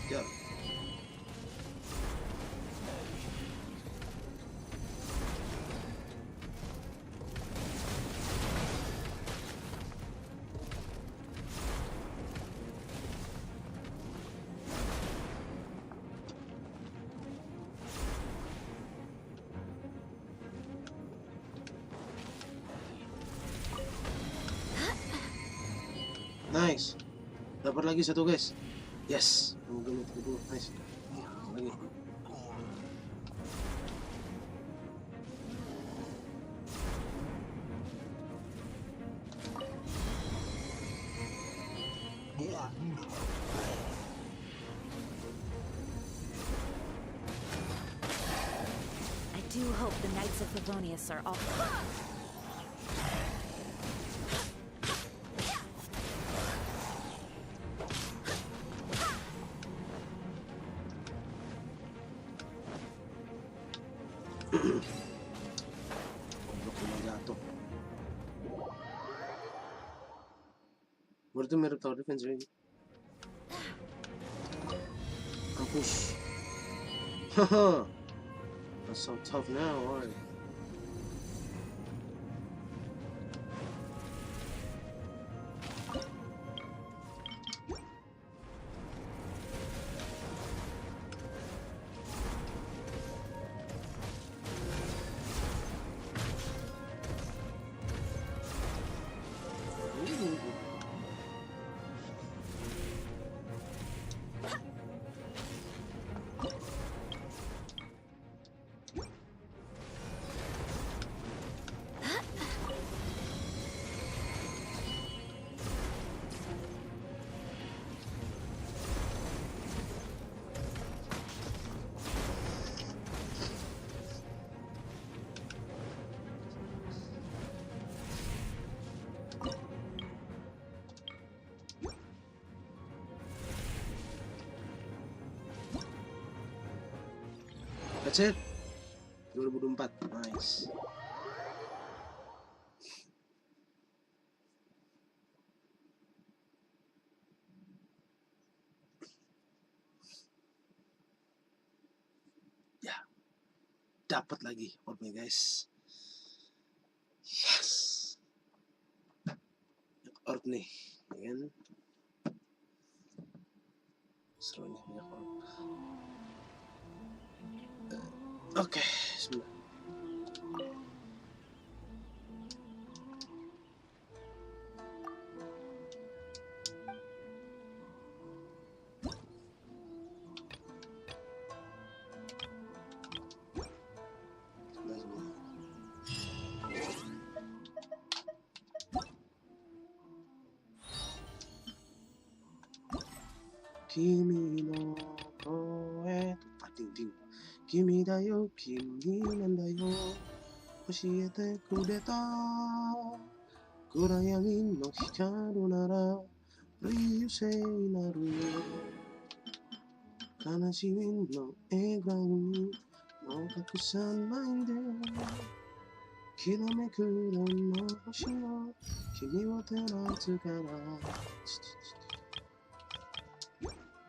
Yeah. Nice. Dapat lagi satu, guys. Yes. Nice. Lagi. I do hope the Knights of Favonius are all... Berarti mirip tower defense lagi. Kampus. Haha. That's so tough now, alright. That's it. 2024. Nice. Ya. Dapat lagi orbnya, guys. Yes. Orb nih, ya kan? Seru nih banyak orb. Oke, sebentar. Kimi no koe ding. Kimi da yo, kimi nan da yo. Oshiete kudeta. Kurayami no hikaru nara ryusei naru yo. Kanashimi no egao ni mo takusan maide. Kirameku no hoshi no kimi wo teratsu kara.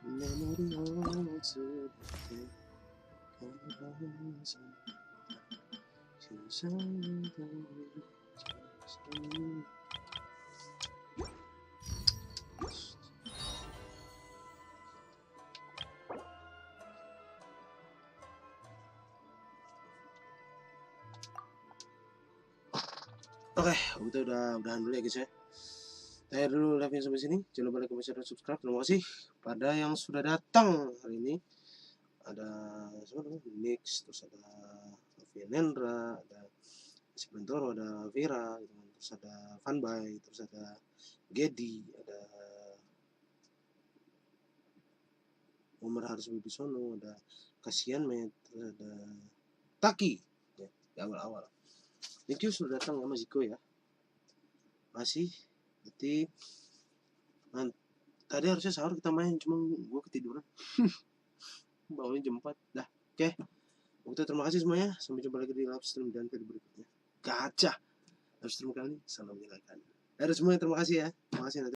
メモリをつけて考えず小さなOke, udahan dulu ya guys ya. Saya dulu live sampai sini. Jangan lupa like, share, dan subscribe. Terima kasih pada yang sudah datang hari ini. Ada Nix, terus ada Vienendra, ada Sibentoro, ada Vera, gitu kan. Terus ada Fanbay, terus ada Gedi, ada Umar Harus Bibisono, ada Kasian Met, terus ada Taki ya, di awal-awal. Thank you sudah datang ya Mas Iko ya. Masih berarti tadi harusnya sahur kita main, cuma gue ketiduran. Bangunnya jam 4. Dah, oke. Untuk terima kasih semuanya. Sampai jumpa lagi di live stream dan video berikutnya. Gacha. Live stream kali ini salam menyenangkan. Semuanya terima kasih ya. Terima kasih.